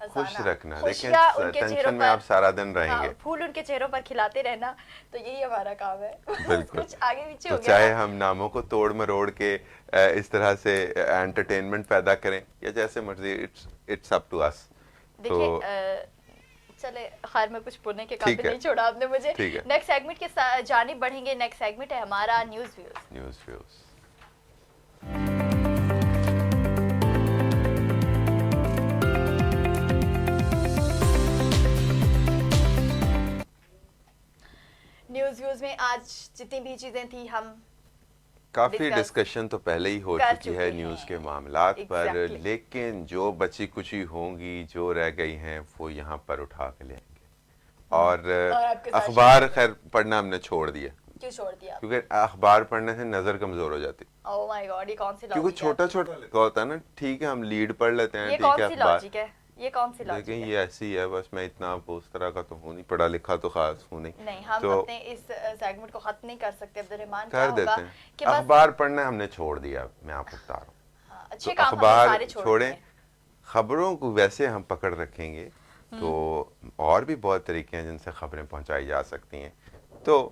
خوش رکھنا. دیکھیں خوشیاں ان کے چہروں ٹینشن میں پر، آپ سارا دن رہیں ہاں، گے. پھول ان کے چہروں پر کھلاتے رہنا، تو یہی ہمارا کام ہے. بالکل. کچھ آگے پیچھے تو ہو چاہے گیا ہم ناموں کو توڑ مروڑ کے اس طرح سے انٹرٹینمنٹ پیدا کریں یا جیسے مرضی، اٹس اپ ٹو اس. دیکھیں چلے خیر میں کچھ بولنے کے قابل ٹھیک ہے. نہیں چھوڑا آپ نے مجھے. ٹھیک ہے. نیکسٹ سیگمنٹ کے جانب بڑھیں گے. نیکسٹ سیگمنٹ ہے ہمارا news views. News views. News views میں آج جتنی بھی چیزیں تھیں ہم کافی ڈسکشن تو پہلے ہی ہو چکی ہے ہیں نیوز کے معاملات پر، Exactly. لیکن جو بچی کچی ہوں گی، جو رہ گئی ہیں، وہ یہاں پر اٹھا کے لیں گے. اور آپ کے ساتھ اخبار خیر پڑھنا ہم نے چھوڑ دیا، کیوں چھوڑ دیا؟ کیونکہ اخبار پڑھنے سے نظر کمزور ہو جاتی. او مائی گاڈ، یہ کون سی کیونکہ لاجک ہے؟ چھوٹا چھوٹا لکھا ہوتا ہے نا. ٹھیک ہے ہم لیڈ پڑھ لیتے ہیں، یہ ٹھیک ہے کون سی اخبار. لاجک ہے؟ یہ کون سی لاجک لیکن ہے؟ یہ ایسی ہے، بس میں اتنا اس طرح کا تو ہوں نہیں، پڑھا لکھا تو خاص ہوں نہیں. نہیں، ہم تو اپنے اس سیگمنٹ کو ختم نہیں کر سکتے عبد الرحمان. کر دیتے ہیں. کہ بس اخبار پڑھنا ہم نے چھوڑ دیا، میں آپ کو بتا رہا ہوں. اچھے تو کام ہم نے اخبار سارے چھوڑیں، خبروں کو ویسے ہم پکڑ رکھیں گے تو اور بھی بہت طریقے ہیں جن سے خبریں پہنچائی جا سکتی ہیں. تو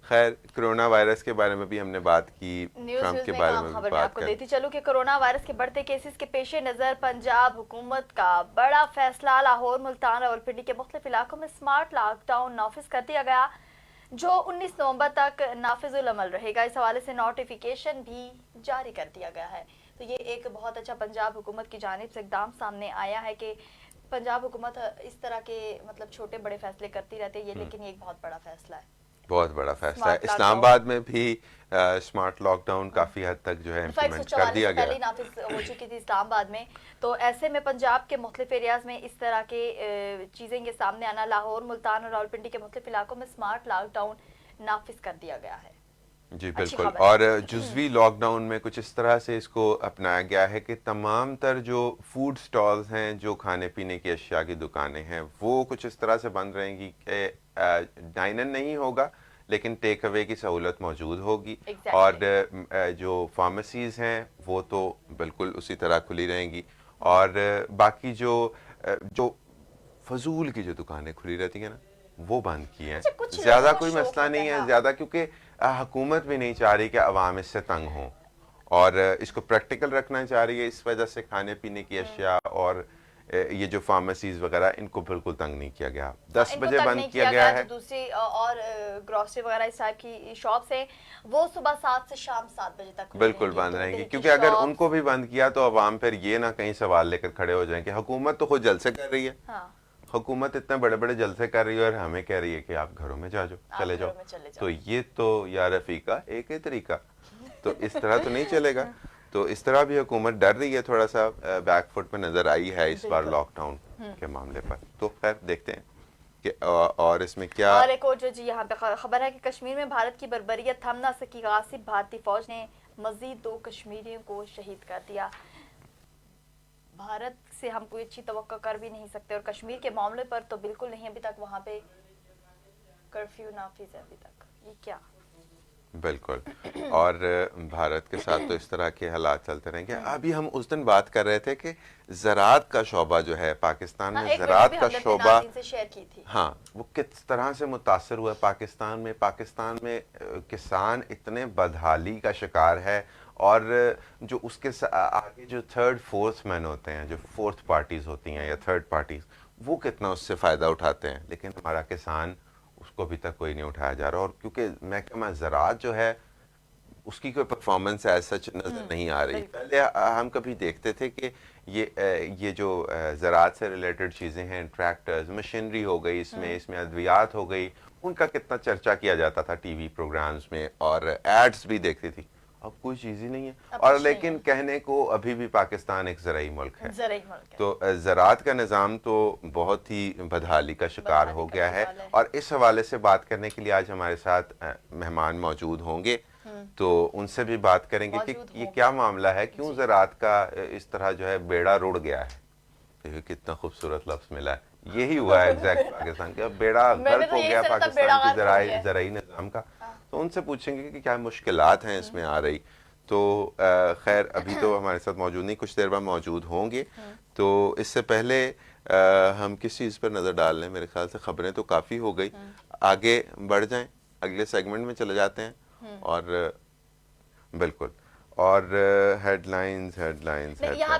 خیر کرونا وائرس کے بارے میں بھی ہم نے بات کی، ٹرمپ کے بارے میں بھی خبر میں بات آپ کو کی. دیتی چلوں کہ کرونا وائرس کے بڑھتے کیسز کے پیش نظر پنجاب حکومت کا بڑا فیصلہ. لاہور، ملتان، راولپنڈی کے مختلف علاقوں میں سمارٹ لاک ڈاؤن نافذ کر دیا گیا، جو 19 نومبر تک نافذ العمل رہے گا. اس حوالے سے نوٹیفیکیشن بھی جاری کر دیا گیا ہے. تو یہ ایک بہت اچھا پنجاب حکومت کی جانب سے اقدام سامنے آیا ہے کہ پنجاب حکومت اس طرح کے مطلب چھوٹے بڑے فیصلے کرتی رہتی ہے، لیکن یہ ایک بہت بڑا فیصلہ ہے، بہت بڑا فیصلہ ہے. اسلام آباد میں بھی اسمارٹ لاک ڈاؤن کافی حد تک جو ہے امپلیمنٹ کر دیا گیا. پہلے نافذ ہو چکی تھی اسلام آباد میں. تو ایسے میں پنجاب کے مختلف ایریاز میں اس طرح کے چیزیں کے سامنے آنا، لاہور، ملتان اور راولپنڈی کے مختلف علاقوں میں سمارٹ لاک ڈاؤن نافذ کر دیا گیا ہے. جی بالکل. اور جزوی لاک ڈاؤن میں کچھ اس طرح سے اس کو اپنایا گیا ہے کہ تمام تر جو فوڈ سٹالز ہیں، جو کھانے پینے کی اشیاء کی دکانیں ہیں، وہ کچھ اس طرح سے بند رہیں گی کہ ڈائن ان نہیں ہوگا لیکن ٹیک اوے کی سہولت موجود ہوگی. اور جو فارمیسیز ہیں وہ تو بالکل اسی طرح کھلی رہیں گی. اور باقی جو فضول کی جو دکانیں کھلی رہتی ہیں نا، وہ بند کی ہیں. زیادہ کوئی مسئلہ نہیں ہے زیادہ، کیونکہ حکومت بھی نہیں چاہ رہی کہ عوام اس سے تنگ ہوں، اور اس کو پریکٹیکل رکھنا چاہ رہی ہے. اس وجہ سے کھانے پینے کی اشیاء اور یہ جو فارمیسیز وغیرہ، ان کو بالکل تنگ نہیں کیا گیا. 10 بجے بند کیا گیا ہے. دوسری اور گروسری وغیرہ اس ٹائپ کی شاپس ہیں، وہ صبح 7 سے شام 7 بجے تک بالکل بند رہیں گی. کیونکہ اگر ان کو بھی بند کیا تو عوام پھر یہ نہ کہیں سوال لے کر کھڑے ہو جائیں کہ حکومت تو خود جلسے کر رہی ہے. حکومت اتنے بڑے بڑے جلسے کر رہی ہے اور ہمیں کہہ رہی ہے کہ آپ گھروں میں چلے جاؤ. تو یہ تو یا رفیقہ ایک ہی طریقہ، تو اس طرح تو نہیں چلے گا. تو اس طرح بھی حکومت ڈر رہی ہے، تھوڑا سا بیک فٹ پہ نظر آئی ہے اس بار لاک ڈاؤن کے معاملے پر. تو خیر دیکھتے ہیں کہ اور اس میں کیا. اور ایک اور جو جی یہاں پہ خبر ہے کہ کشمیر میں بھارت کی بربریت تھم نہ سکی، غاصب بھارتی فوج نے مزید 2 کشمیریوں کو شہید کر دیا. بھارت سے ہم کوئی اچھی توقع کر بھی نہیں سکتے، اور کشمیر کے معاملے پر تو بالکل نہیں. ابھی تک وہاں پہ کرفیو نافذ ہے ابھی تک. یہ کیا بالکل. اور بھارت کے ساتھ تو اس طرح کے حالات چلتے رہیں گے. ابھی ہم اس دن بات کر رہے تھے کہ زراعت کا شعبہ جو ہے پاکستان میں، زراعت کا شعبہ ہاں وہ کس طرح سے متاثر ہوا ہے پاکستان میں کسان اتنے بدحالی کا شکار ہے. اور جو اس کے آگے جو تھرڈ فورتھ مین ہوتے ہیں، جو فورتھ پارٹیز ہوتی ہیں یا تھرڈ پارٹیز، وہ کتنا اس سے فائدہ اٹھاتے ہیں. لیکن ہمارا کسان، اس کو ابھی تک کوئی نہیں اٹھایا جا رہا. اور کیونکہ محکمہ زراعت جو ہے اس کی کوئی پرفارمنس ایسا نظر نہیں آ رہی. پہلے ہم کبھی دیکھتے تھے کہ یہ جو زراعت سے ریلیٹڈ چیزیں ہیں، ٹریکٹرز، مشینری ہو گئی، اس میں ادویات ہو گئی، ان کا کتنا چرچا کیا جاتا تھا ٹی وی پروگرامز میں، اور ایڈز بھی دیکھتی تھی. اب کوئی چیز ہی نہیں ہے. اور لیکن کہنے کو ابھی بھی پاکستان ایک زرعی ملک ہے. تو زراعت کا نظام تو بہت ہی بدحالی کا شکار ہو گیا ہے. اور اس حوالے سے بات کرنے کے لیے آج ہمارے ساتھ مہمان موجود ہوں گے، تو ان سے بھی بات کریں گے کہ یہ کیا معاملہ ہے، کیوں زراعت کا اس طرح جو ہے بیڑا رڑ گیا ہے. کتنا خوبصورت لفظ ملا ہے. یہی ہوا ہے ایگزیکٹ پاکستان کا بیڑا غرق ہو گیا، پاکستان کے زرعی نظام کا. تو ان سے پوچھیں گے کہ کیا مشکلات ہیں اس میں آ رہی. تو خیر ابھی تو ہمارے ساتھ موجود نہیں، کچھ دیر بعد موجود ہوں گے. تو اس سے پہلے ہم کس چیز پر نظر ڈال لیں؟ میرے خیال سے خبریں تو کافی ہو گئی، آگے بڑھ جائیں، اگلے سیگمنٹ میں چلے جاتے ہیں. اور بالکل، اور ہیڈ لائنز یہاں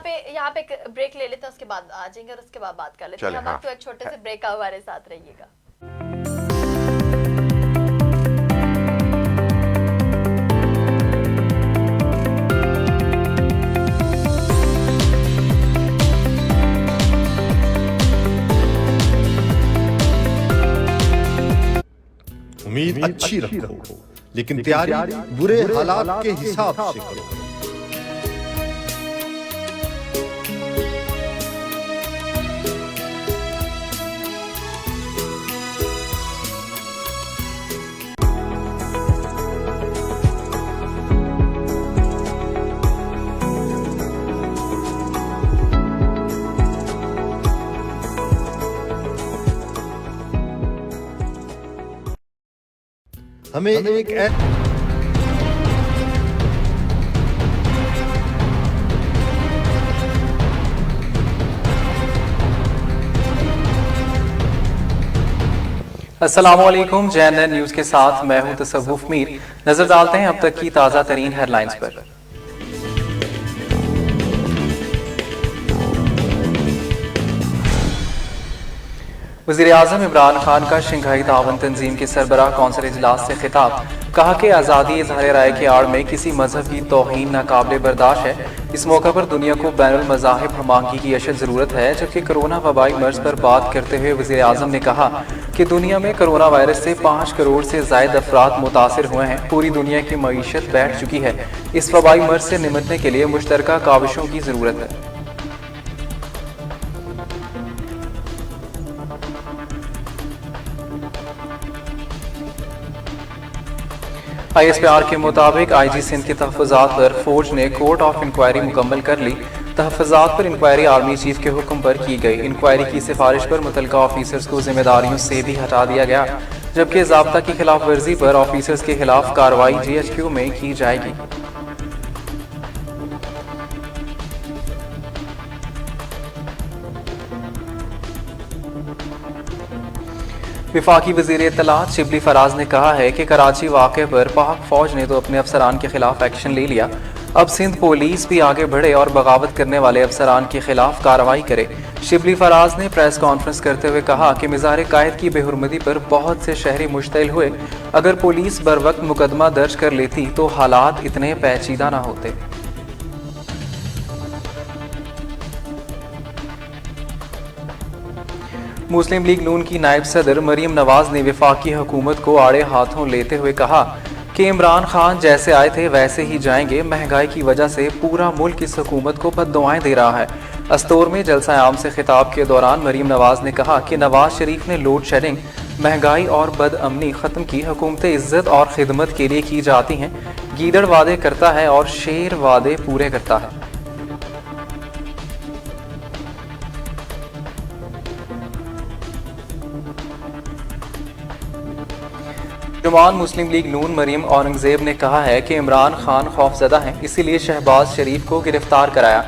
پہ بریک لے لیتے ہیں، اس کے بعد آ جائیں گے اور اس کے بعد بات کر لیتے ہیں. ہم آپ کو ایک چھوٹے سے بریک کا ہمارے ساتھ رہیے گا. امید اچھی رکھو لیکن تیاری برے حالات کے حساب سے کرو. ہمیں ایک السلام علیکم. JNN نیوز کے ساتھ میں ہوں تصوف میر. نظر ڈالتے ہیں اب تک کی تازہ ترین ہیڈ لائنز پر. وزیر اعظم عمران خان کا شنگھائی تعاون تنظیم کے سربراہ کونسل اجلاس سے خطاب. کہا کہ آزادی اظہار رائے کی آڑ میں کسی مذہب کی توہین ناقابل برداشت ہے. اس موقع پر دنیا کو بین المذاہب ہمانگی کی اشد ضرورت ہے. جبکہ کرونا وبائی مرض پر بات کرتے ہوئے وزیر اعظم نے کہا کہ دنیا میں کرونا وائرس سے 5 کروڑ سے زائد افراد متاثر ہوئے ہیں. پوری دنیا کی معیشت بیٹھ چکی ہے. اس وبائی مرض سے نمٹنے کے لیے مشترکہ کاوشوں کی ضرورت ہے. ISPR کے مطابق IG سندھ کے تحفظات پر فوج نے کورٹ آف انکوائری مکمل کر لی. تحفظات پر انکوائری آرمی چیف کے حکم پر کی گئی. انکوائری کی سفارش پر متعلقہ آفیسرز کو ذمہ داریوں سے بھی ہٹا دیا گیا، جبکہ ضابطہ کی خلاف ورزی پر آفیسرز کے خلاف کارروائی GHQ میں کی جائے گی. وفاقی وزیر اطلاعات شبلی فراز نے کہا ہے کہ کراچی واقعے پر پاک فوج نے تو اپنے افسران کے خلاف ایکشن لے لیا، اب سندھ پولیس بھی آگے بڑھے اور بغاوت کرنے والے افسران کے خلاف کارروائی کرے. شبلی فراز نے پریس کانفرنس کرتے ہوئے کہا کہ مزار قائد کی بے حرمتی پر بہت سے شہری مشتعل ہوئے. اگر پولیس بر وقت مقدمہ درج کر لیتی تو حالات اتنے پیچیدہ نہ ہوتے. مسلم لیگ نون کی نائب صدر مریم نواز نے وفاقی حکومت کو آڑے ہاتھوں لیتے ہوئے کہا کہ عمران خان جیسے آئے تھے ویسے ہی جائیں گے. مہنگائی کی وجہ سے پورا ملک اس حکومت کو بد دعائیں دے رہا ہے. استور میں جلسہ عام سے خطاب کے دوران مریم نواز نے کہا کہ نواز شریف نے لوڈ شیڈنگ، مہنگائی اور بد امنی ختم کی. حکومتیں عزت اور خدمت کے لیے کی جاتی ہیں. گیدڑ وعدے کرتا ہے اور شیر وعدے پورے کرتا ہے. ترجمان مسلم لیگ نون مریم اورنگزیب نے کہا ہے کہ عمران خان خوفزدہ ہیں، اسی لیے شہباز شریف کو گرفتار کرایا.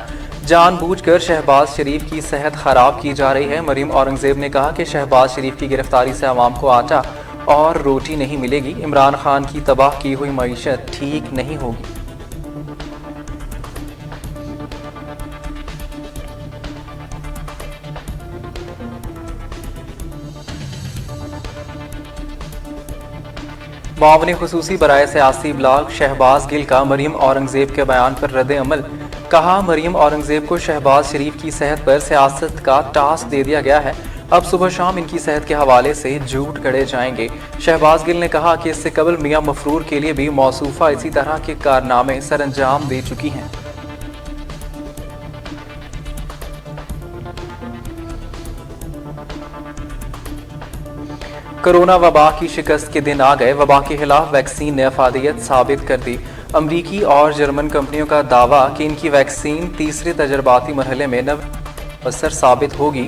جان بوجھ کر شہباز شریف کی صحت خراب کی جا رہی ہے. مریم اورنگزیب نے کہا کہ شہباز شریف کی گرفتاری سے عوام کو آٹا اور روٹی نہیں ملے گی. عمران خان کی تباہ کی ہوئی معیشت ٹھیک نہیں ہوگی. معاون خصوصی برائے سیاسی ابلاغ شہباز گل کا مریم اورنگزیب کے بیان پر رد عمل. کہا مریم اورنگزیب کو شہباز شریف کی صحت پر سیاست کا ٹاسک دے دیا گیا ہے. اب صبح شام ان کی صحت کے حوالے سے جھوٹ گڑے جائیں گے. شہباز گل نے کہا کہ اس سے قبل میاں مفرور کے لیے بھی موصوفہ اسی طرح کے کارنامے سر انجام دے چکی ہیں. کرونا وبا کی شکست کے دن آ گئے. وبا کے خلاف ویکسین نے افادیت ثابت کر دی. امریکی اور جرمن کمپنیوں کا دعویٰ کہ ان کی ویکسین تیسرے تجرباتی مرحلے میں اثر ثابت ہوگی.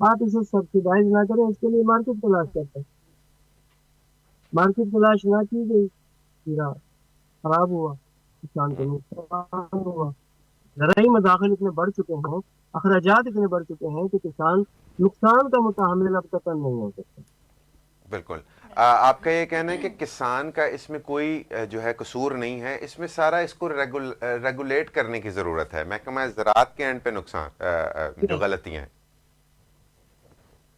آپ اسے سبسیڈائز نہ کریں, اس کے لیے مارکیٹ تلاش کرتے ہیں. مارکیٹ تلاش نہ کی گئی, شیرہ خراب ہوا, کسان کو نقصان ہوا. زرعی مداخل اتنے بڑھ چکے ہیں, اخراجات اتنے بڑھ چکے ہیں کہ کسان نقصان کا متحمل اب قطعاً نہیں ہو سکتا. بالکل. آپ کا یہ کہنا ہے کہ کسان کا اس میں کوئی جو ہے قصور نہیں ہے, اس میں سارا اس کو ریگولیٹ کرنے کی ضرورت ہے, محکمہ زراعت کے اینڈ پہ نقصان جو غلطیاں ہیں.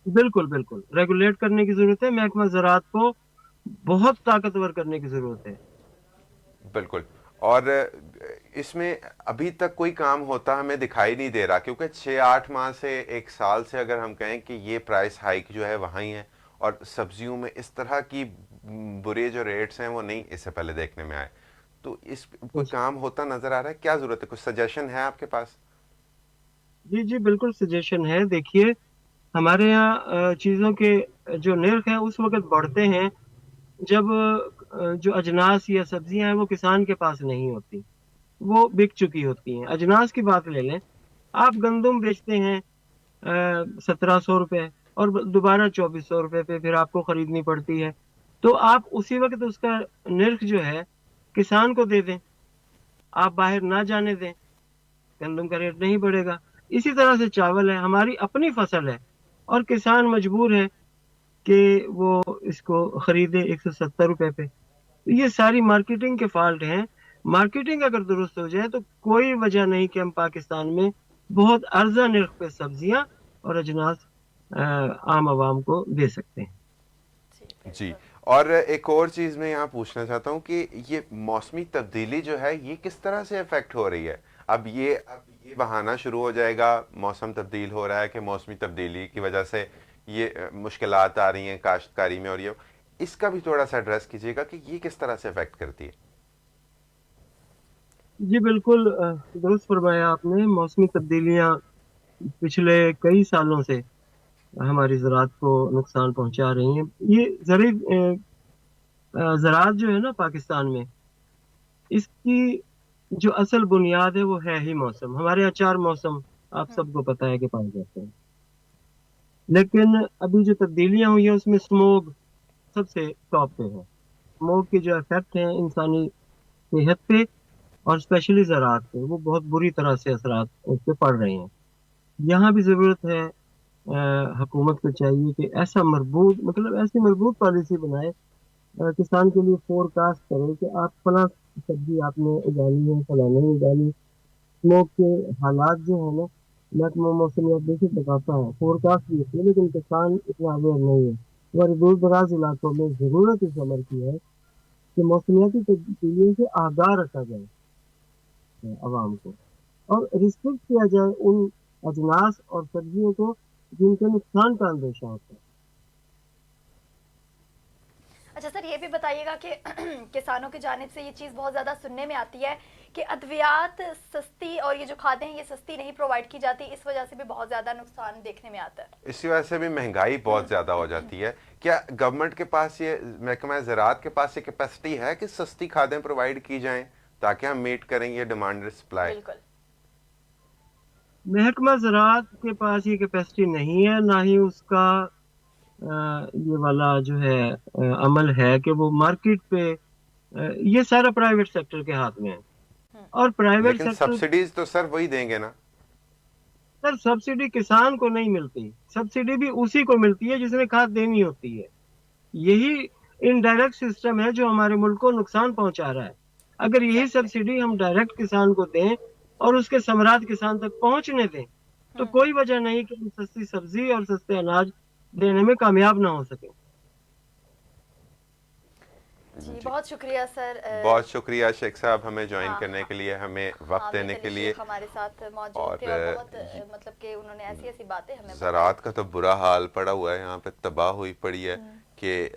بالکل بالکل ریگولیٹ کرنے کی ضرورت ہے, محکمہ زراعت کو بہت طاقتور کرنے کی ضرورت ہے. بالکل. اور اس میں ابھی تک کوئی کام ہوتا ہمیں دکھائی نہیں دے رہا, کیونکہ 6-8 ماہ سے 1 سال سے اگر ہم کہیں کہ یہ پرائس ہائیک جو ہے وہاں ہی ہے, اور سبزیوں میں اس طرح کی برے جو ریٹس ہیں وہ نہیں اس سے پہلے دیکھنے میں آئے. تو اس کوئی کام ہوتا نظر آ رہا ہے, کیا ضرورت ہے, کچھ سجیشن ہے آپ کے پاس؟ جی جی بالکل سجیشن ہے. دیکھیے ہمارے یہاں چیزوں کے جو نرخ ہیں اس وقت بڑھتے ہیں جب جو اجناس یا سبزیاں ہیں وہ کسان کے پاس نہیں ہوتی, وہ بک چکی ہوتی ہیں. اجناس کی بات لے لیں, آپ گندم بیچتے ہیں 1700 روپے اور دوبارہ 2400 روپے پہ پھر آپ کو خریدنی پڑتی ہے, تو آپ اسی وقت اس کا نرخ جو ہے کسان کو دے دیں, آپ باہر نہ جانے دیں, گندم کا ریٹ نہیں بڑھے گا. اسی طرح سے چاول ہے, ہماری اپنی فصل ہے اور کسان مجبور ہے کہ وہ اس کو خریدے 170 روپے پہ. یہ ساری مارکیٹنگ کے فالٹ ہیں. مارکیٹنگ اگر درست ہو جائے تو کوئی وجہ نہیں کہ ہم پاکستان میں بہت ارزاں نرخ پہ سبزیاں اور اجناس عام عوام کو دے سکتے ہیں. جی. اور ایک اور چیز میں یہاں پوچھنا چاہتا ہوں کہ یہ موسمی تبدیلی جو ہے یہ کس طرح سے افیکٹ ہو رہی ہے؟ اب یہ بہانہ شروع ہو جائے گا, موسم تبدیل ہو رہا ہے کہ موسمی تبدیلی کی وجہ سے یہ مشکلات آ رہی ہیں کاشتکاری میں, اور یہ اس کا بھی تھوڑا سا ایڈریس کیجیے گا کہ یہ کس طرح سے افیکٹ کرتی ہے. جی بالکل درست فرمایا آپ نے. موسمی تبدیلیاں پچھلے کئی سالوں سے ہماری زراعت کو نقصان پہنچا رہی ہیں. یہ زراعت جو ہے نا پاکستان میں, اس کی جو اصل بنیاد ہے وہ ہے ہی موسم. ہمارے یہاں 4 موسم آپ سب کو پتہ ہے کہ پائے جاتے ہیں, لیکن ابھی جو تبدیلیاں ہوئی ہیں اس میں اسموگ سب سے ٹاپ پہ ہے. اسموگ کے جو افیکٹ ہیں انسانی صحت پہ اور اسپیشلی زراعت پہ, وہ بہت بری طرح سے اثرات اس پہ پڑ رہے ہیں. یہاں بھی ضرورت ہے حکومت کو چاہیے کہ ایسا ایسی مربوط پالیسی بنائے, کسان کے لیے فور کاسٹ کرے کہ آپ فلاں سبزی آپ نے اگانی ہے, فلاں نہیں اگانی. اسموگ کے حالات جو ہیں نا, محکمہ موسمیات بے شک بتاتا ہے, فور کاسٹ بھی ہوتی ہے, لیکن کسان اتنا اویئر نہیں ہے. ہمارے دور دراز علاقوں میں ضرورت اس عمل کی ہے کہ موسمیاتی تبدیلیوں سے آگاہ رکھا جائے عوام کو, اور ریسٹرکٹ کیا جائے ان اجناس اور سبزیوں کو جن کے نقصان کا اندیشہ ہوتا ہے. اچھا سر, یہ بھی بتائیے گا کہ کسانوں کی جانب سے یہ چیز بہت زیادہ سننے میں آتی ہے کہ ادویات سستی اور یہ جو کھادیں ہیں یہ سستی نہیں پرووائڈ کی جاتی, اس وجہ سے بھی بہت زیادہ نقصان دیکھنے میں آتا ہے. اسی وجہ سے بھی مہنگائی بہت زیادہ ہو جاتی ہے. کیا گورنمنٹ کے پاس, یہ محکمہ زراعت کے پاس یہ کیپیسٹی ہے کہ سستی کھادیں پرووائڈ کی جائیں تاکہ ہم میٹ کریں یہ ڈیمانڈ سپلائی؟ بالکل. محکمہ زراعت کے پاس یہ کیپیسٹی نہیں ہے, نہ ہی اس کا یہ والا جو ہے عمل ہے کہ وہ مارکیٹ پہ, یہ سارا پرائیویٹ سیکٹر کے ہاتھ میں ہے. اور پرائیویٹ لیکن سیکٹر سبسڈیز تو سر وہی دیں گے نا. سر سبسڈی کسان کو نہیں ملتی, سبسڈی بھی اسی کو ملتی ہے جس نے کھاد دینی ہوتی ہے. یہی انڈائریکٹ سسٹم ہے جو ہمارے ملک کو نقصان پہنچا رہا ہے. اگر یہی سبسڈی ہم ڈائریکٹ کسان کو دیں اور اس کے ثمرات کسان تک پہنچنے دیں تو کوئی وجہ نہیں کہ سستی سبزی اور سستے اناج دینے میں کامیاب نہ ہو سکے. جی بہت شکریہ سر. بہت شکریہ شیخ صاحب ہمیں جوائن کرنے کے لیے, ہمیں وقت دینے کے لیے. ہمارے ساتھ موجود تھے اور بہت مطلب کہ انہوں نے ایسی ایسی باتیں ہمیں. زراعت کا تو برا حال پڑا ہوا ہے یہاں پہ, تباہ ہوئی پڑی ہے کہ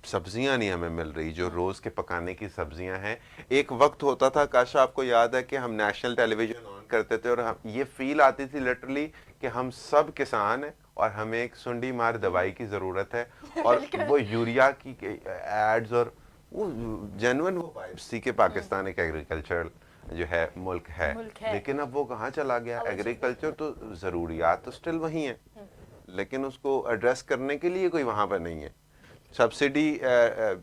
سبزیاں نہیں ہمیں مل رہی جو روز کے پکانے کی سبزیاں ہیں. ایک وقت ہوتا تھا کاشا, آپ کو یاد ہے کہ ہم نیشنل ٹیلی ویژن آن کرتے تھے اور یہ فیل آتی تھی لٹرلی کہ ہم سب کسان ہیں اور ہمیں ایک سنڈی مار دوائی کی ضرورت ہے, اور وہ یوریا کی ایڈز, اور وہ جینوئن وہ وائبس تھی کہ پاکستان ایک ایگریکلچرل جو ہے ملک ہے، لیکن اب وہ کہاں چلا گیا؟ ایگریکلچر تو ضروریات تو سٹل وہی ہیں، لیکن اس کو ایڈریس کرنے کے لیے کوئی وہاں پر نہیں ہے۔ سبسڈی،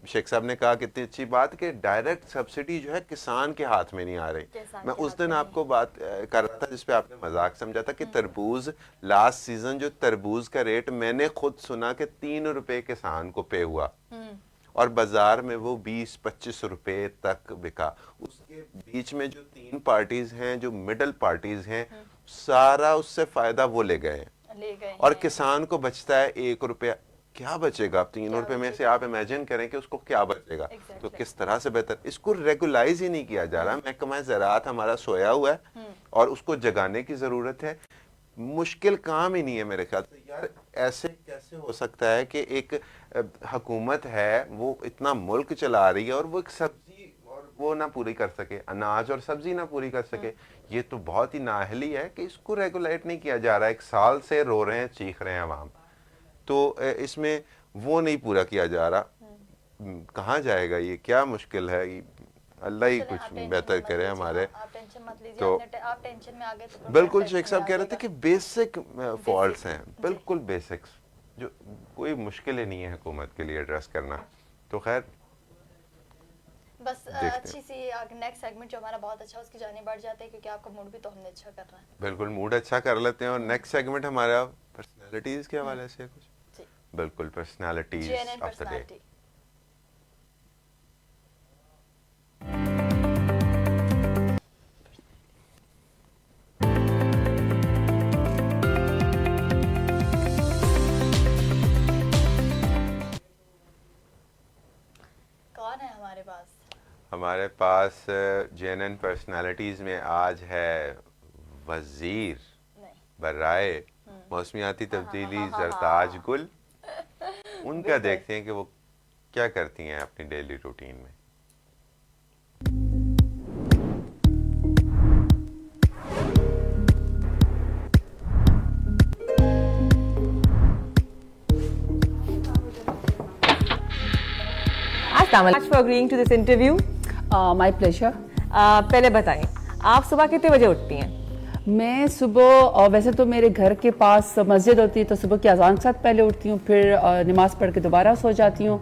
شیخ صاحب نے کہا کتنی اچھی بات کہ ڈائریکٹ سبسڈی جو ہے کسان کے ہاتھ میں نہیں آ رہی۔ میں اس دن آپ کو بات کر رہا تھا جس پہ آپ نے مذاق سمجھا تھا کہ تربوز لاسٹ سیزن جو تربوز کا ریٹ میں نے خود سنا کہ 3 روپے کسان کو پے ہوا اور بازار میں وہ 20-25 روپے تک بکا۔ اس کے بیچ میں جو 3 پارٹیز ہیں، جو مڈل پارٹیز ہیں، سارا اس سے فائدہ وہ لے گئے ہیں اور کسان کو بچتا ہے 1 روپے۔ کیا بچے گا؟ 3 روپے میں سے آپ امیجن کریں کہ اس کو کیا بچے گا، تو کس طرح سے بہتر۔ اس کو ریگولائز ہی نہیں کیا جا رہا۔ محکمہ زراعت ہمارا سویا ہوا ہے اور اس کو جگانے کی ضرورت ہے۔ مشکل کام ہی نہیں ہے میرے خیال سے۔ یار ایسے کیسے ہو سکتا ہے کہ ایک حکومت ہے وہ اتنا ملک چلا رہی ہے اور وہ ایک سبزی اور وہ نہ پوری کر سکے، اناج اور سبزی نہ پوری کر سکے؟ یہ تو بہت ہی نااہلی ہے کہ اس کو ریگولیٹ نہیں کیا جا رہا۔ 1 سال سے رو رہے ہیں، چیخ رہے ہیں عوام، تو اس میں وہ نہیں پورا کیا جا رہا۔ کہاں جائے گا یہ؟ کیا مشکل ہے؟ اللہ ہی کچھ بہتر کرے ہمارے۔ تو بالکل شیخ صاحب کہہ رہے تھے کہ بیسک فالٹس ہیں، بالکل بیسکس، جو کوئی مشکل ہی نہیں ہے حکومت کے لیے ایڈریس کرنا۔ تو خیر بس اچھی سی نیکسٹ سیگمنٹ جو ہمارا بہت اچھا، اس کی جانب بڑھ جاتے ہیں کیونکہ آپ کا موڈ بھی تو ہم نے اچھا کر رہا ہے۔ بالکل موڈ اچھا کر لیتے ہیں، اور نیکسٹ سیگمنٹ ہمارا پرسنالٹیز کے حوالے سے کچھ بالکل پرسنالٹیز آف دا ڈے۔ کون ہے ہمارے پاس؟ ہمارے پاس JNN پرسنالٹیز میں آج ہے وزیر برائے موسمیاتی تبدیلی زرتاج گل۔ ان کا دیکھتے ہیں کہ وہ کیا کرتی ہیں اپنی ڈیلی روٹین میں۔ Thank you for agreeing to this interview. My pleasure. پہلے بتائیں آپ صبح کتنے بجے اٹھتی ہیں؟ میں صبح ویسے تو میرے گھر کے پاس مسجد ہوتی ہے تو صبح کی اذان کے ساتھ پہلے اٹھتی ہوں، پھر نماز پڑھ کے دوبارہ سو جاتی ہوں،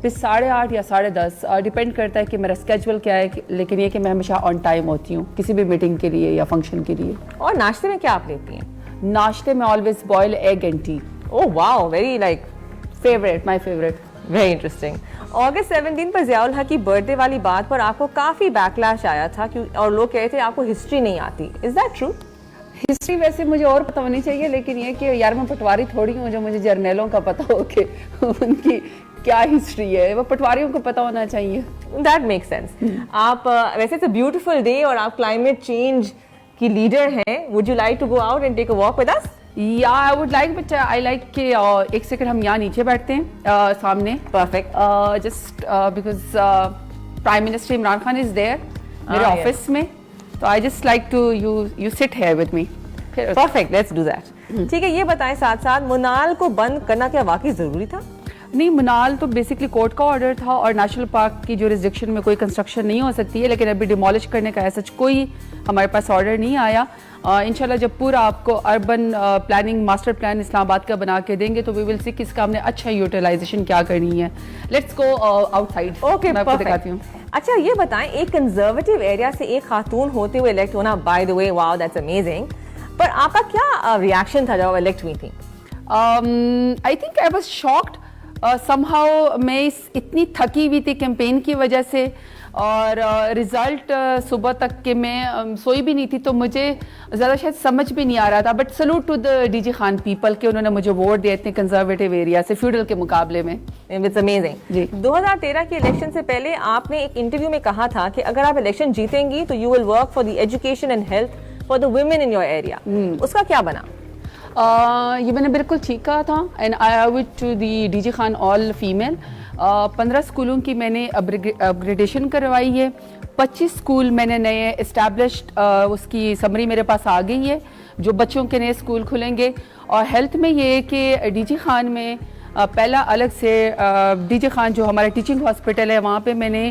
پھر 8:30 یا 10:30 ڈیپینڈ کرتا ہے کہ میرا اسکیجول کیا ہے، لیکن یہ کہ میں ہمیشہ آن ٹائم ہوتی ہوں کسی بھی میٹنگ کے لیے یا فنکشن کے لیے۔ اور ناشتے میں کیا آپ لیتی ہیں؟ ناشتے میں always boil egg and T. Oh wow, very like favourite, my favourite. Very interesting. August 17 پر ضیاء الحق کی برتھ ڈے والی بات پر آپ کو کافی بیک لیش آیا تھا اور لوگ کہتے تھے آپ کو ہسٹری نہیں آتی، از دیٹ ٹرو؟ ہسٹری ویسے مجھے اور پتہ ہونی چاہیے، لیکن یہ کہ یار میں پٹواری تھوڑی ہوں جو مجھے جرنیلوں کا پتہ ہو کہ ان کی کیا ہسٹری ہے، وہ پٹواریوں کو پتہ ہونا چاہیے۔ That make sense. آپ ویسے اٹس اے بیوٹیفل ڈے اور آپ کلائمیٹ چینج کی لیڈر ہیں، would you like to go out and take a walk with us? یا I would like, but I like کہ ایک سیکنڈ ہم یہاں نیچے بیٹھتے ہیں سامنے، perfect, just because prime minister Imran Khan is there میرے آفس میں، تو I just like to you sit here with me. Perfect, let's do that. ٹھیک ہے، یہ بتائیں ساتھ ساتھ منال کو بند کرنا کیا واقعی ضروری تھا؟ نہیں، منال تو بیسکلی کورٹ کا آرڈر تھا اور نیشنل پارک کی جورسڈکشن میں کوئی کنسٹرکشن نہیں ہو سکتی ہے، لیکن ابھی ڈیمولش کرنے کا ایسا کوئی ہمارے پاس آرڈر نہیں آیا۔ انشاءاللہ جب پورا آپ کو اربن پلاننگ ماسٹر پلان اسلام آباد کا بنا کے دیں گے تو وی ول سی کہ اس کا ہم نے اچھا یوٹیلائزیشن کیا کرنی ہے۔ Let's go out side. Okay, میں آپ کو دکھاتی ہوں۔ اچھا یہ بتائیں، ایک کنزرویٹو ایریا سے ایک خاتون ہوتے ہوئے الیکٹ ہونا، by the way wow that's amazing, پر آپ کا کیا ریئیکشن تھا جب الیکٹ ہوئی تھی؟ I think I was shocked somehow. میں اتنی تھکی ہوئی تھی کیمپین کی وجہ سے، اور رزلٹ صبح تک کہ میں سوئی بھی نہیں تھی تو مجھے زیادہ شاید سمجھ بھی نہیں آ رہا تھا، but salute to the D G Khan people کہ انہوں نے مجھے ووٹ دیا اتنے کنزرویٹو ایریا سے فیوڈل کے مقابلے میں۔ It's amazing. جی 2013 کے الیکشن سے پہلے آپ نے ایک انٹرویو میں کہا تھا کہ اگر آپ الیکشن جیتیں گی تو you will work for the education and health for the women in your area, اس کا کیا بنا؟ یہ میں نے بالکل ٹھیک کہا تھا، and I have it to the D G Khan all female. 15 اسکولوں کی میں نے اپگریڈیشن کروائی ہے، 25 اسکول میں نے نئے اسٹیبلشڈ، اس کی سمری میرے پاس آ گئی ہے جو بچوں کے نئے اسکول کھلیں گے۔ اور ہیلتھ میں یہ کہ ڈی جی خان میں پہلا الگ سے ڈی جی خان جو ہمارا ٹیچنگ ہاسپٹل ہے وہاں پہ میں نے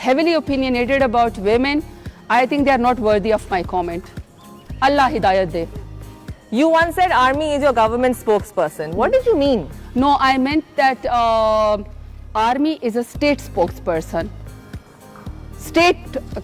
heavily opinionated about women, I think they are not worthy of my comment. Allah hidayat de. You once said army is your government spokesperson. What did you mean? No, I meant that army is a state spokesperson. State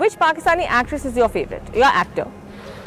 Which Pakistani actress is your favorite? Your actor?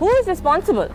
Who is responsible?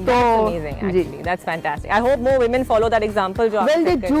That's amazing, actually. That's fantastic. I hope more women follow that example. Well, they do.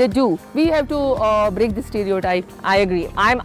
They do. We have to break the stereotype. I agree. I'm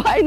Why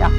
Yeah.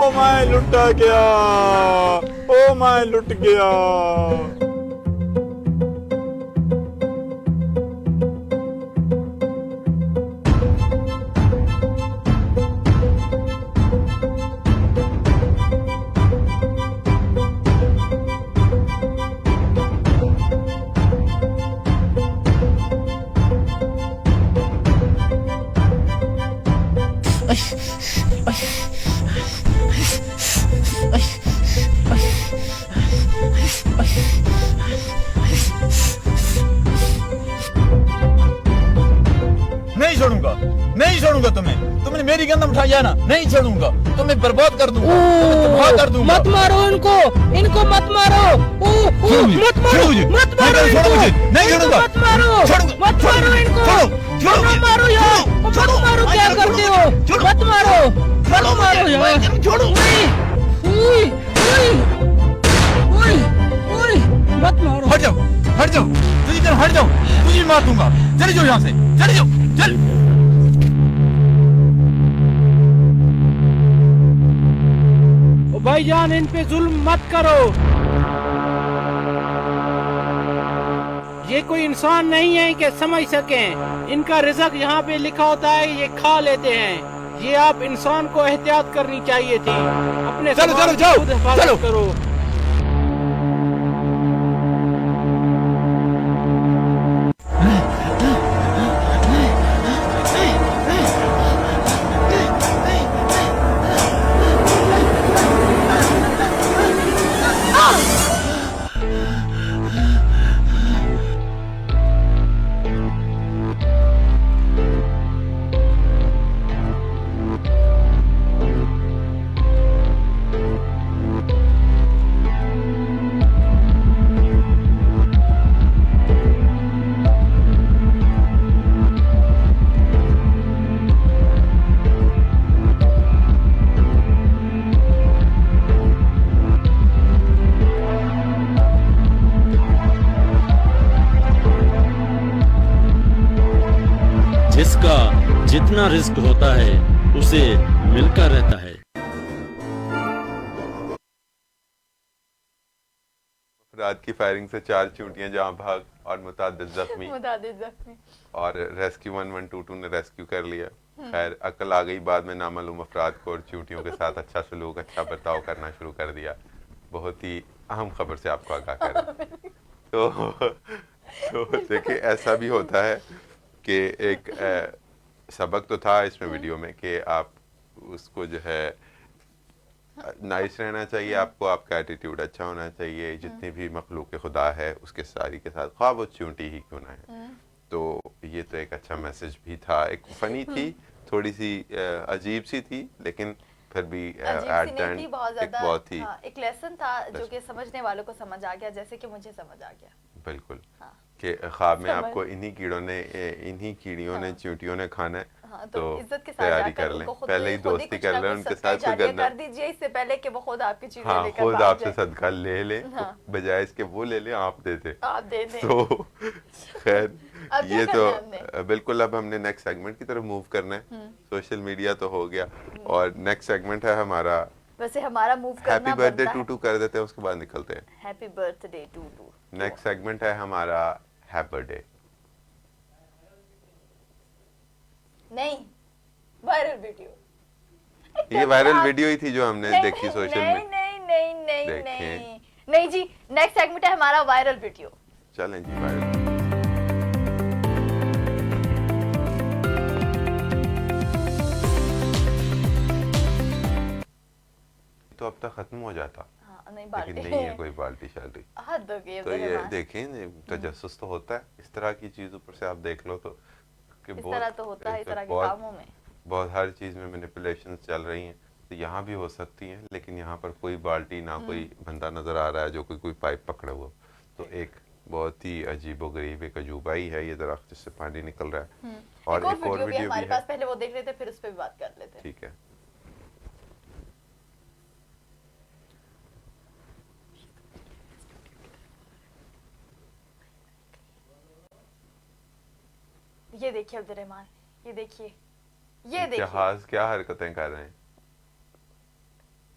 Oh my میں لٹا گیا، او میں لٹ گیا۔ نہیں چھوڑوں گا، نہیں چھوڑوں گا تمہیں، تم نے میری گندم اٹھایا نا، نہیں چھوڑوں گا، تمہیں برباد کر دوں گا، تمہیں تباہ کر دوں گا۔ مت مارو ان کو مت مارو، مت مارو، مت مارو ان کو، نہیں چھوڑوں گا، مت مارو، مت مارو ان کو، مت مارو یار، مت مارو، کیا کرتے ہو، مت مارو، مت مارو یار، چھوڑو، مت مارو، ہٹ جاؤ، ہٹ جاؤ، تجھے ادھر ہٹ جاؤ، تجھے مار دوں گا، چلے جاؤ یہاں سے، چلے جاؤ، چل۔ بھائی جان ان پہ ظلم مت کرو، یہ کوئی انسان نہیں ہے کہ سمجھ سکیں، ان کا رزق یہاں پہ لکھا ہوتا ہے، یہ کھا لیتے ہیں، یہ آپ انسان کو احتیاط کرنی چاہیے تھی، اپنے سامان کی خود حفاظت کرو۔ جس کا جتنا رزق ہوتا ہے اسے ملتا رہتا ہے۔ رات کی فائرنگ سے 4 چونٹیاں جہاں بھاگ اور متعدد زخمی، اور ریسکیو 112 نے ریسکیو کر لیا۔ خیر عقل آ گئی، بعد میں نامعلوم افراد کو اور چونٹیوں کے ساتھ اچھا سلوک، اچھا برتاؤ کرنا شروع کر دیا۔ بہت ہی اہم خبر سے آپ کو آگاہ کریں تو دیکھیں ایسا بھی ہوتا ہے کہ ایک سبق تو تھا اس میں ویڈیو میں کہ آپ اس کو جو ہے نائس رہنا چاہیے، آپ کو آپ کا ایٹیٹیوڈ اچھا ہونا چاہیے، جتنی بھی مخلوق خدا ہے اس کے ساری کے ساتھ، خواہ وہ چونٹی ہی کیوں نہ ہے۔ تو یہ تو ایک اچھا میسج بھی تھا، ایک فنی تھی، تھوڑی سی عجیب سی تھی، لیکن پھر بھی ایٹ اینڈ ایک بہت ہی ایک لیسن تھا جو کہ سمجھنے والوں کو سمجھ آ گیا، جیسے کہ مجھے سمجھ آ گیا۔ بالکل، کہ خواب میں آپ کو انہی کیڑیوں نے چونٹیوں نے کھانا ہے، تو تیاری کر لیں، پہلے ہی دوستی کر لیں ان کے ساتھ، کر دیجئے اس سے پہلے کہ وہ خود آپ کی چیزیں لے کر خود آپ سے صدقہ لے لیں، بجائے اس کے وہ لے لیں آپ دے دیں۔ تو خیر یہ تو بالکل، اب ہم نے نیکسٹ سیگمنٹ کی طرف موو کرنا ہے۔ سوشل میڈیا تو ہو گیا، اور نیکسٹ سیگمنٹ ہے ہمارا، ویسے ہمارا موو کرنا ہیپی برتھ ڈے ٹو کر دیتے ہیں، اس کے بعد نکلتے ہیں۔ Happy birthday to next segment ہے ہمارا ہیپی ڈے، نہیں وائرل ویڈیو، یہ وائرل ویڈیو ہی تھی جو ہم نے دیکھی سوشل میڈیا۔ نہیں جی، نیکسٹ سیگمنٹ ہے ہمارا وائرل ویڈیو۔ چلیں جی وائرل۔ تو اب تک ختم ہو جاتا، لیکن نہیں ہے کوئی بالٹی شالٹی، تو یہ دیکھیں تجسس تو ہوتا ہے اس طرح کی چیزوں پر سے، آپ دیکھ لو تو کہ بہت ہر چیز میں مینیپولیشنز چل رہی ہیں، تو یہاں بھی ہو سکتی ہیں، لیکن یہاں پر کوئی بالٹی نہ کوئی بندہ نظر آ رہا ہے جو کوئی پائپ پکڑا ہوا، تو ایک بہت ہی عجیب و غریب ایک عجوبہ ہی ہے یہ درخت جس سے پانی نکل رہا ہے۔ اور ایک اور ویڈیو ہمارے پاس، پہلے وہ دیکھ لیتے پھر اس پہ بھی بات کر لیتے۔ ٹھیک ہے۔ یہ دیکھیے عبد الرحمان، یہ دیکھیے، یہ دیکھیے جہاز کیا حرکتیں کر رہے ہیں،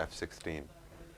F-16।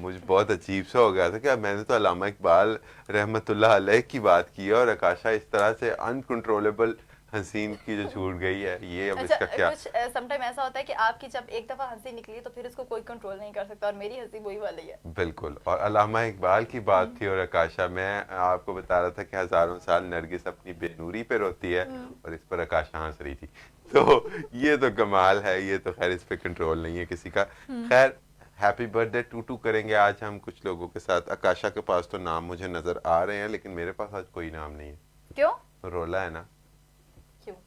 مجھے بہت عجیب سا ہو گیا تھا کہ میں نے تو علامہ اقبال رحمتullah علیہ کی بات کی ہے اور آکاشا اس طرح سے انکنٹرولیبل حسین کی جو چھوٹ گئی ہے یہ اب اس کا کیا. کچھ سم ٹائم ایسا ہوتا ہے کہ آپ کی جب ایک دفعہ ہنسی نکلی تو پھر اس کو کوئی کنٹرول نہیں کر سکتا اور میری ہنسی وہی والی ہے. بالکل. اور علامہ اقبال کی بات تھی اور آکاشا میں آپ کو بتا رہا تھا کہ ہزاروں سال نرگس اپنی بے نوری پہ روتی ہے اور اس پر آکاشا ہنس رہی تھی. تو یہ تو کمال ہے. یہ تو خیر اس پہ کنٹرول نہیں ہے کسی کا. خیر ہیپی برتھ ڈے ٹو کریں گے آج ہم کچھ لوگوں کے ساتھ. آکاشا کے پاس تو نام مجھے نظر آ رہے ہیں لیکن میرے پاس آج کوئی نام نہیں ہے. کیوں؟ رولا ہے نا.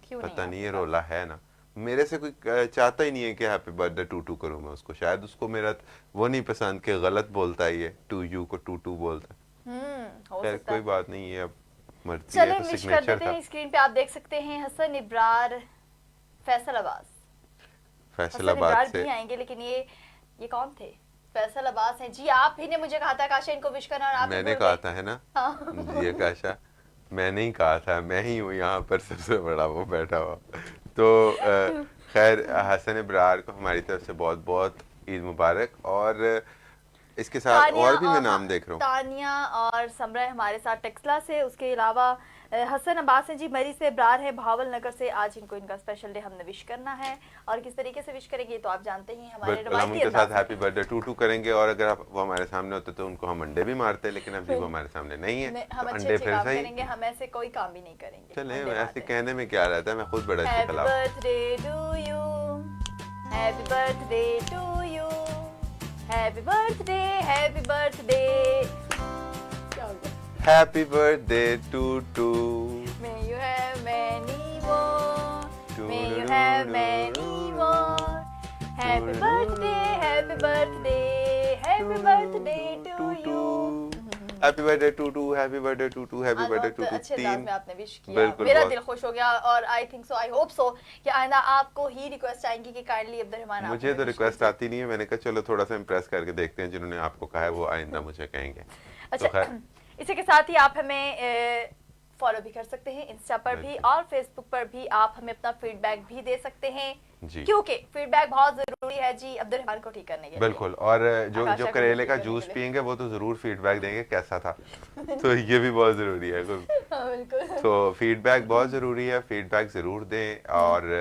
کیوں پتہ نہیں یہ رولا ہے نا. میرے سے کوئی چاہتا ہی نہیں ہے کہ ہیپی برتھ ڈے ٹو کروں میں اس کو. شاید اس کو میرا وہ نہیں پسند کہ غلط بولتا ہے یہ ٹو یو کو ٹو بولتا ہے. خیر کوئی بات نہیں ہے اب مرضی ہے. تو سگنیچر تھا. اسکرین پہ آپ دیکھ سکتے ہیں حسن ابرار فیصل آباد سے آئیں گے لیکن یہ کون تھے؟ فیصل عباس ہیں جی. آپ ہی نے مجھے کہا تھا کاشا ان کو وش کرنا اور آپ میں نے کہا تھا ہے نا جی کاشا میں نہیں کہا تھا. میں ہی ہوں یہاں پر سب سے بڑا وہ بیٹھا ہوا. تو خیر حسن ابرار کو ہماری طرف سے بہت بہت عید مبارک. اور اس کے ساتھ اور بھی میں نام دیکھ رہا ہوں. تانیہ اور سمرہ ہمارے ساتھ ٹیکسلا سے. اس کے علاوہ حسن عباس ہیں جی مری سے. ابرار ہے بھاول نگر سے. آج ان کو ان کا اسپیشل ڈے ہم نے وش کرنا ہے اور کس طریقے سے وش کریں گے تو آپ جانتے ہی ہمارے روایتی ان کے ساتھ ہیپی برتھ ڈے ٹو کریں گے. اور اگر وہ ہمارے سامنے ہوتے تو ان کو ہم انڈے بھی مارتے لیکن ابھی وہ ہمارے سامنے نہیں ہے. ہم اچھے کام کریں گے. ہم ایسے کوئی کام بھی نہیں کریں گے. چلیں ایسے کہنے میں کیا رہتا ہے. میں خود بڑا اچھے خلاف. Happy birthday to you. Happy birthday to you. Happy birthday. Happy birthday. Happy birthday to. May you have many more. May you have many more. Happy birthday, happy birthday, happy birthday to you. Happy birthday to happy birthday to happy birthday to. اچھے انداز میں آپ نے وش کیا. میرا دل خوش ہو گیا اور I think so, I hope so کہ آئندہ آپ کو ہی ریکویسٹ آئیں گی کہ کائنڈلی عبد الرحمان. مجھے تو ریکویسٹ آتی نہیں ہے. میں نے کہا چلو تھوڑا سا امپریس کر کے دیکھتے ہیں. جنہوں نے آپ کو کہا ہے وہ آئندہ مجھے کہیں گے. اچھا اسی کے ساتھ ہی آپ ہمیں فالو بھی کر سکتے ہیں انسٹا پر بھی اور فیس بک پر بھی. آپ ہمیں اپنا فیڈ بیک بھی دے سکتے ہیں کیونکہ فیڈ بیک بہت ضروری ہے جی عبد الرحمان کو ٹھیک کرنے کے لیے. بالکل. اور جو کریلے کا جوس پئیں گے وہ تو ضرور فیڈ بیک دیں گے کیسا تھا. تو یہ بھی بہت ضروری ہے. تو فیڈ بیک بہت ضروری ہے. فیڈ بیک ضرور دیں اور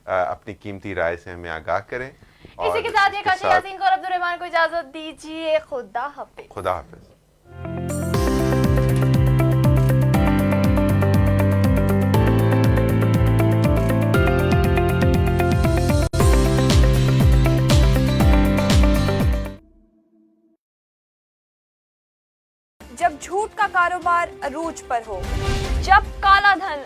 اپنی قیمتی رائے سے ہمیں آگاہ کریں. اسی کے ساتھ یہ کاشا یاسین کو اور عبد الرحمان کو اجازت دیجیے. خدا حافظ. خدا حافظ. جب جھوٹ کا کاروبار عروج پر ہو، جب کالا دھن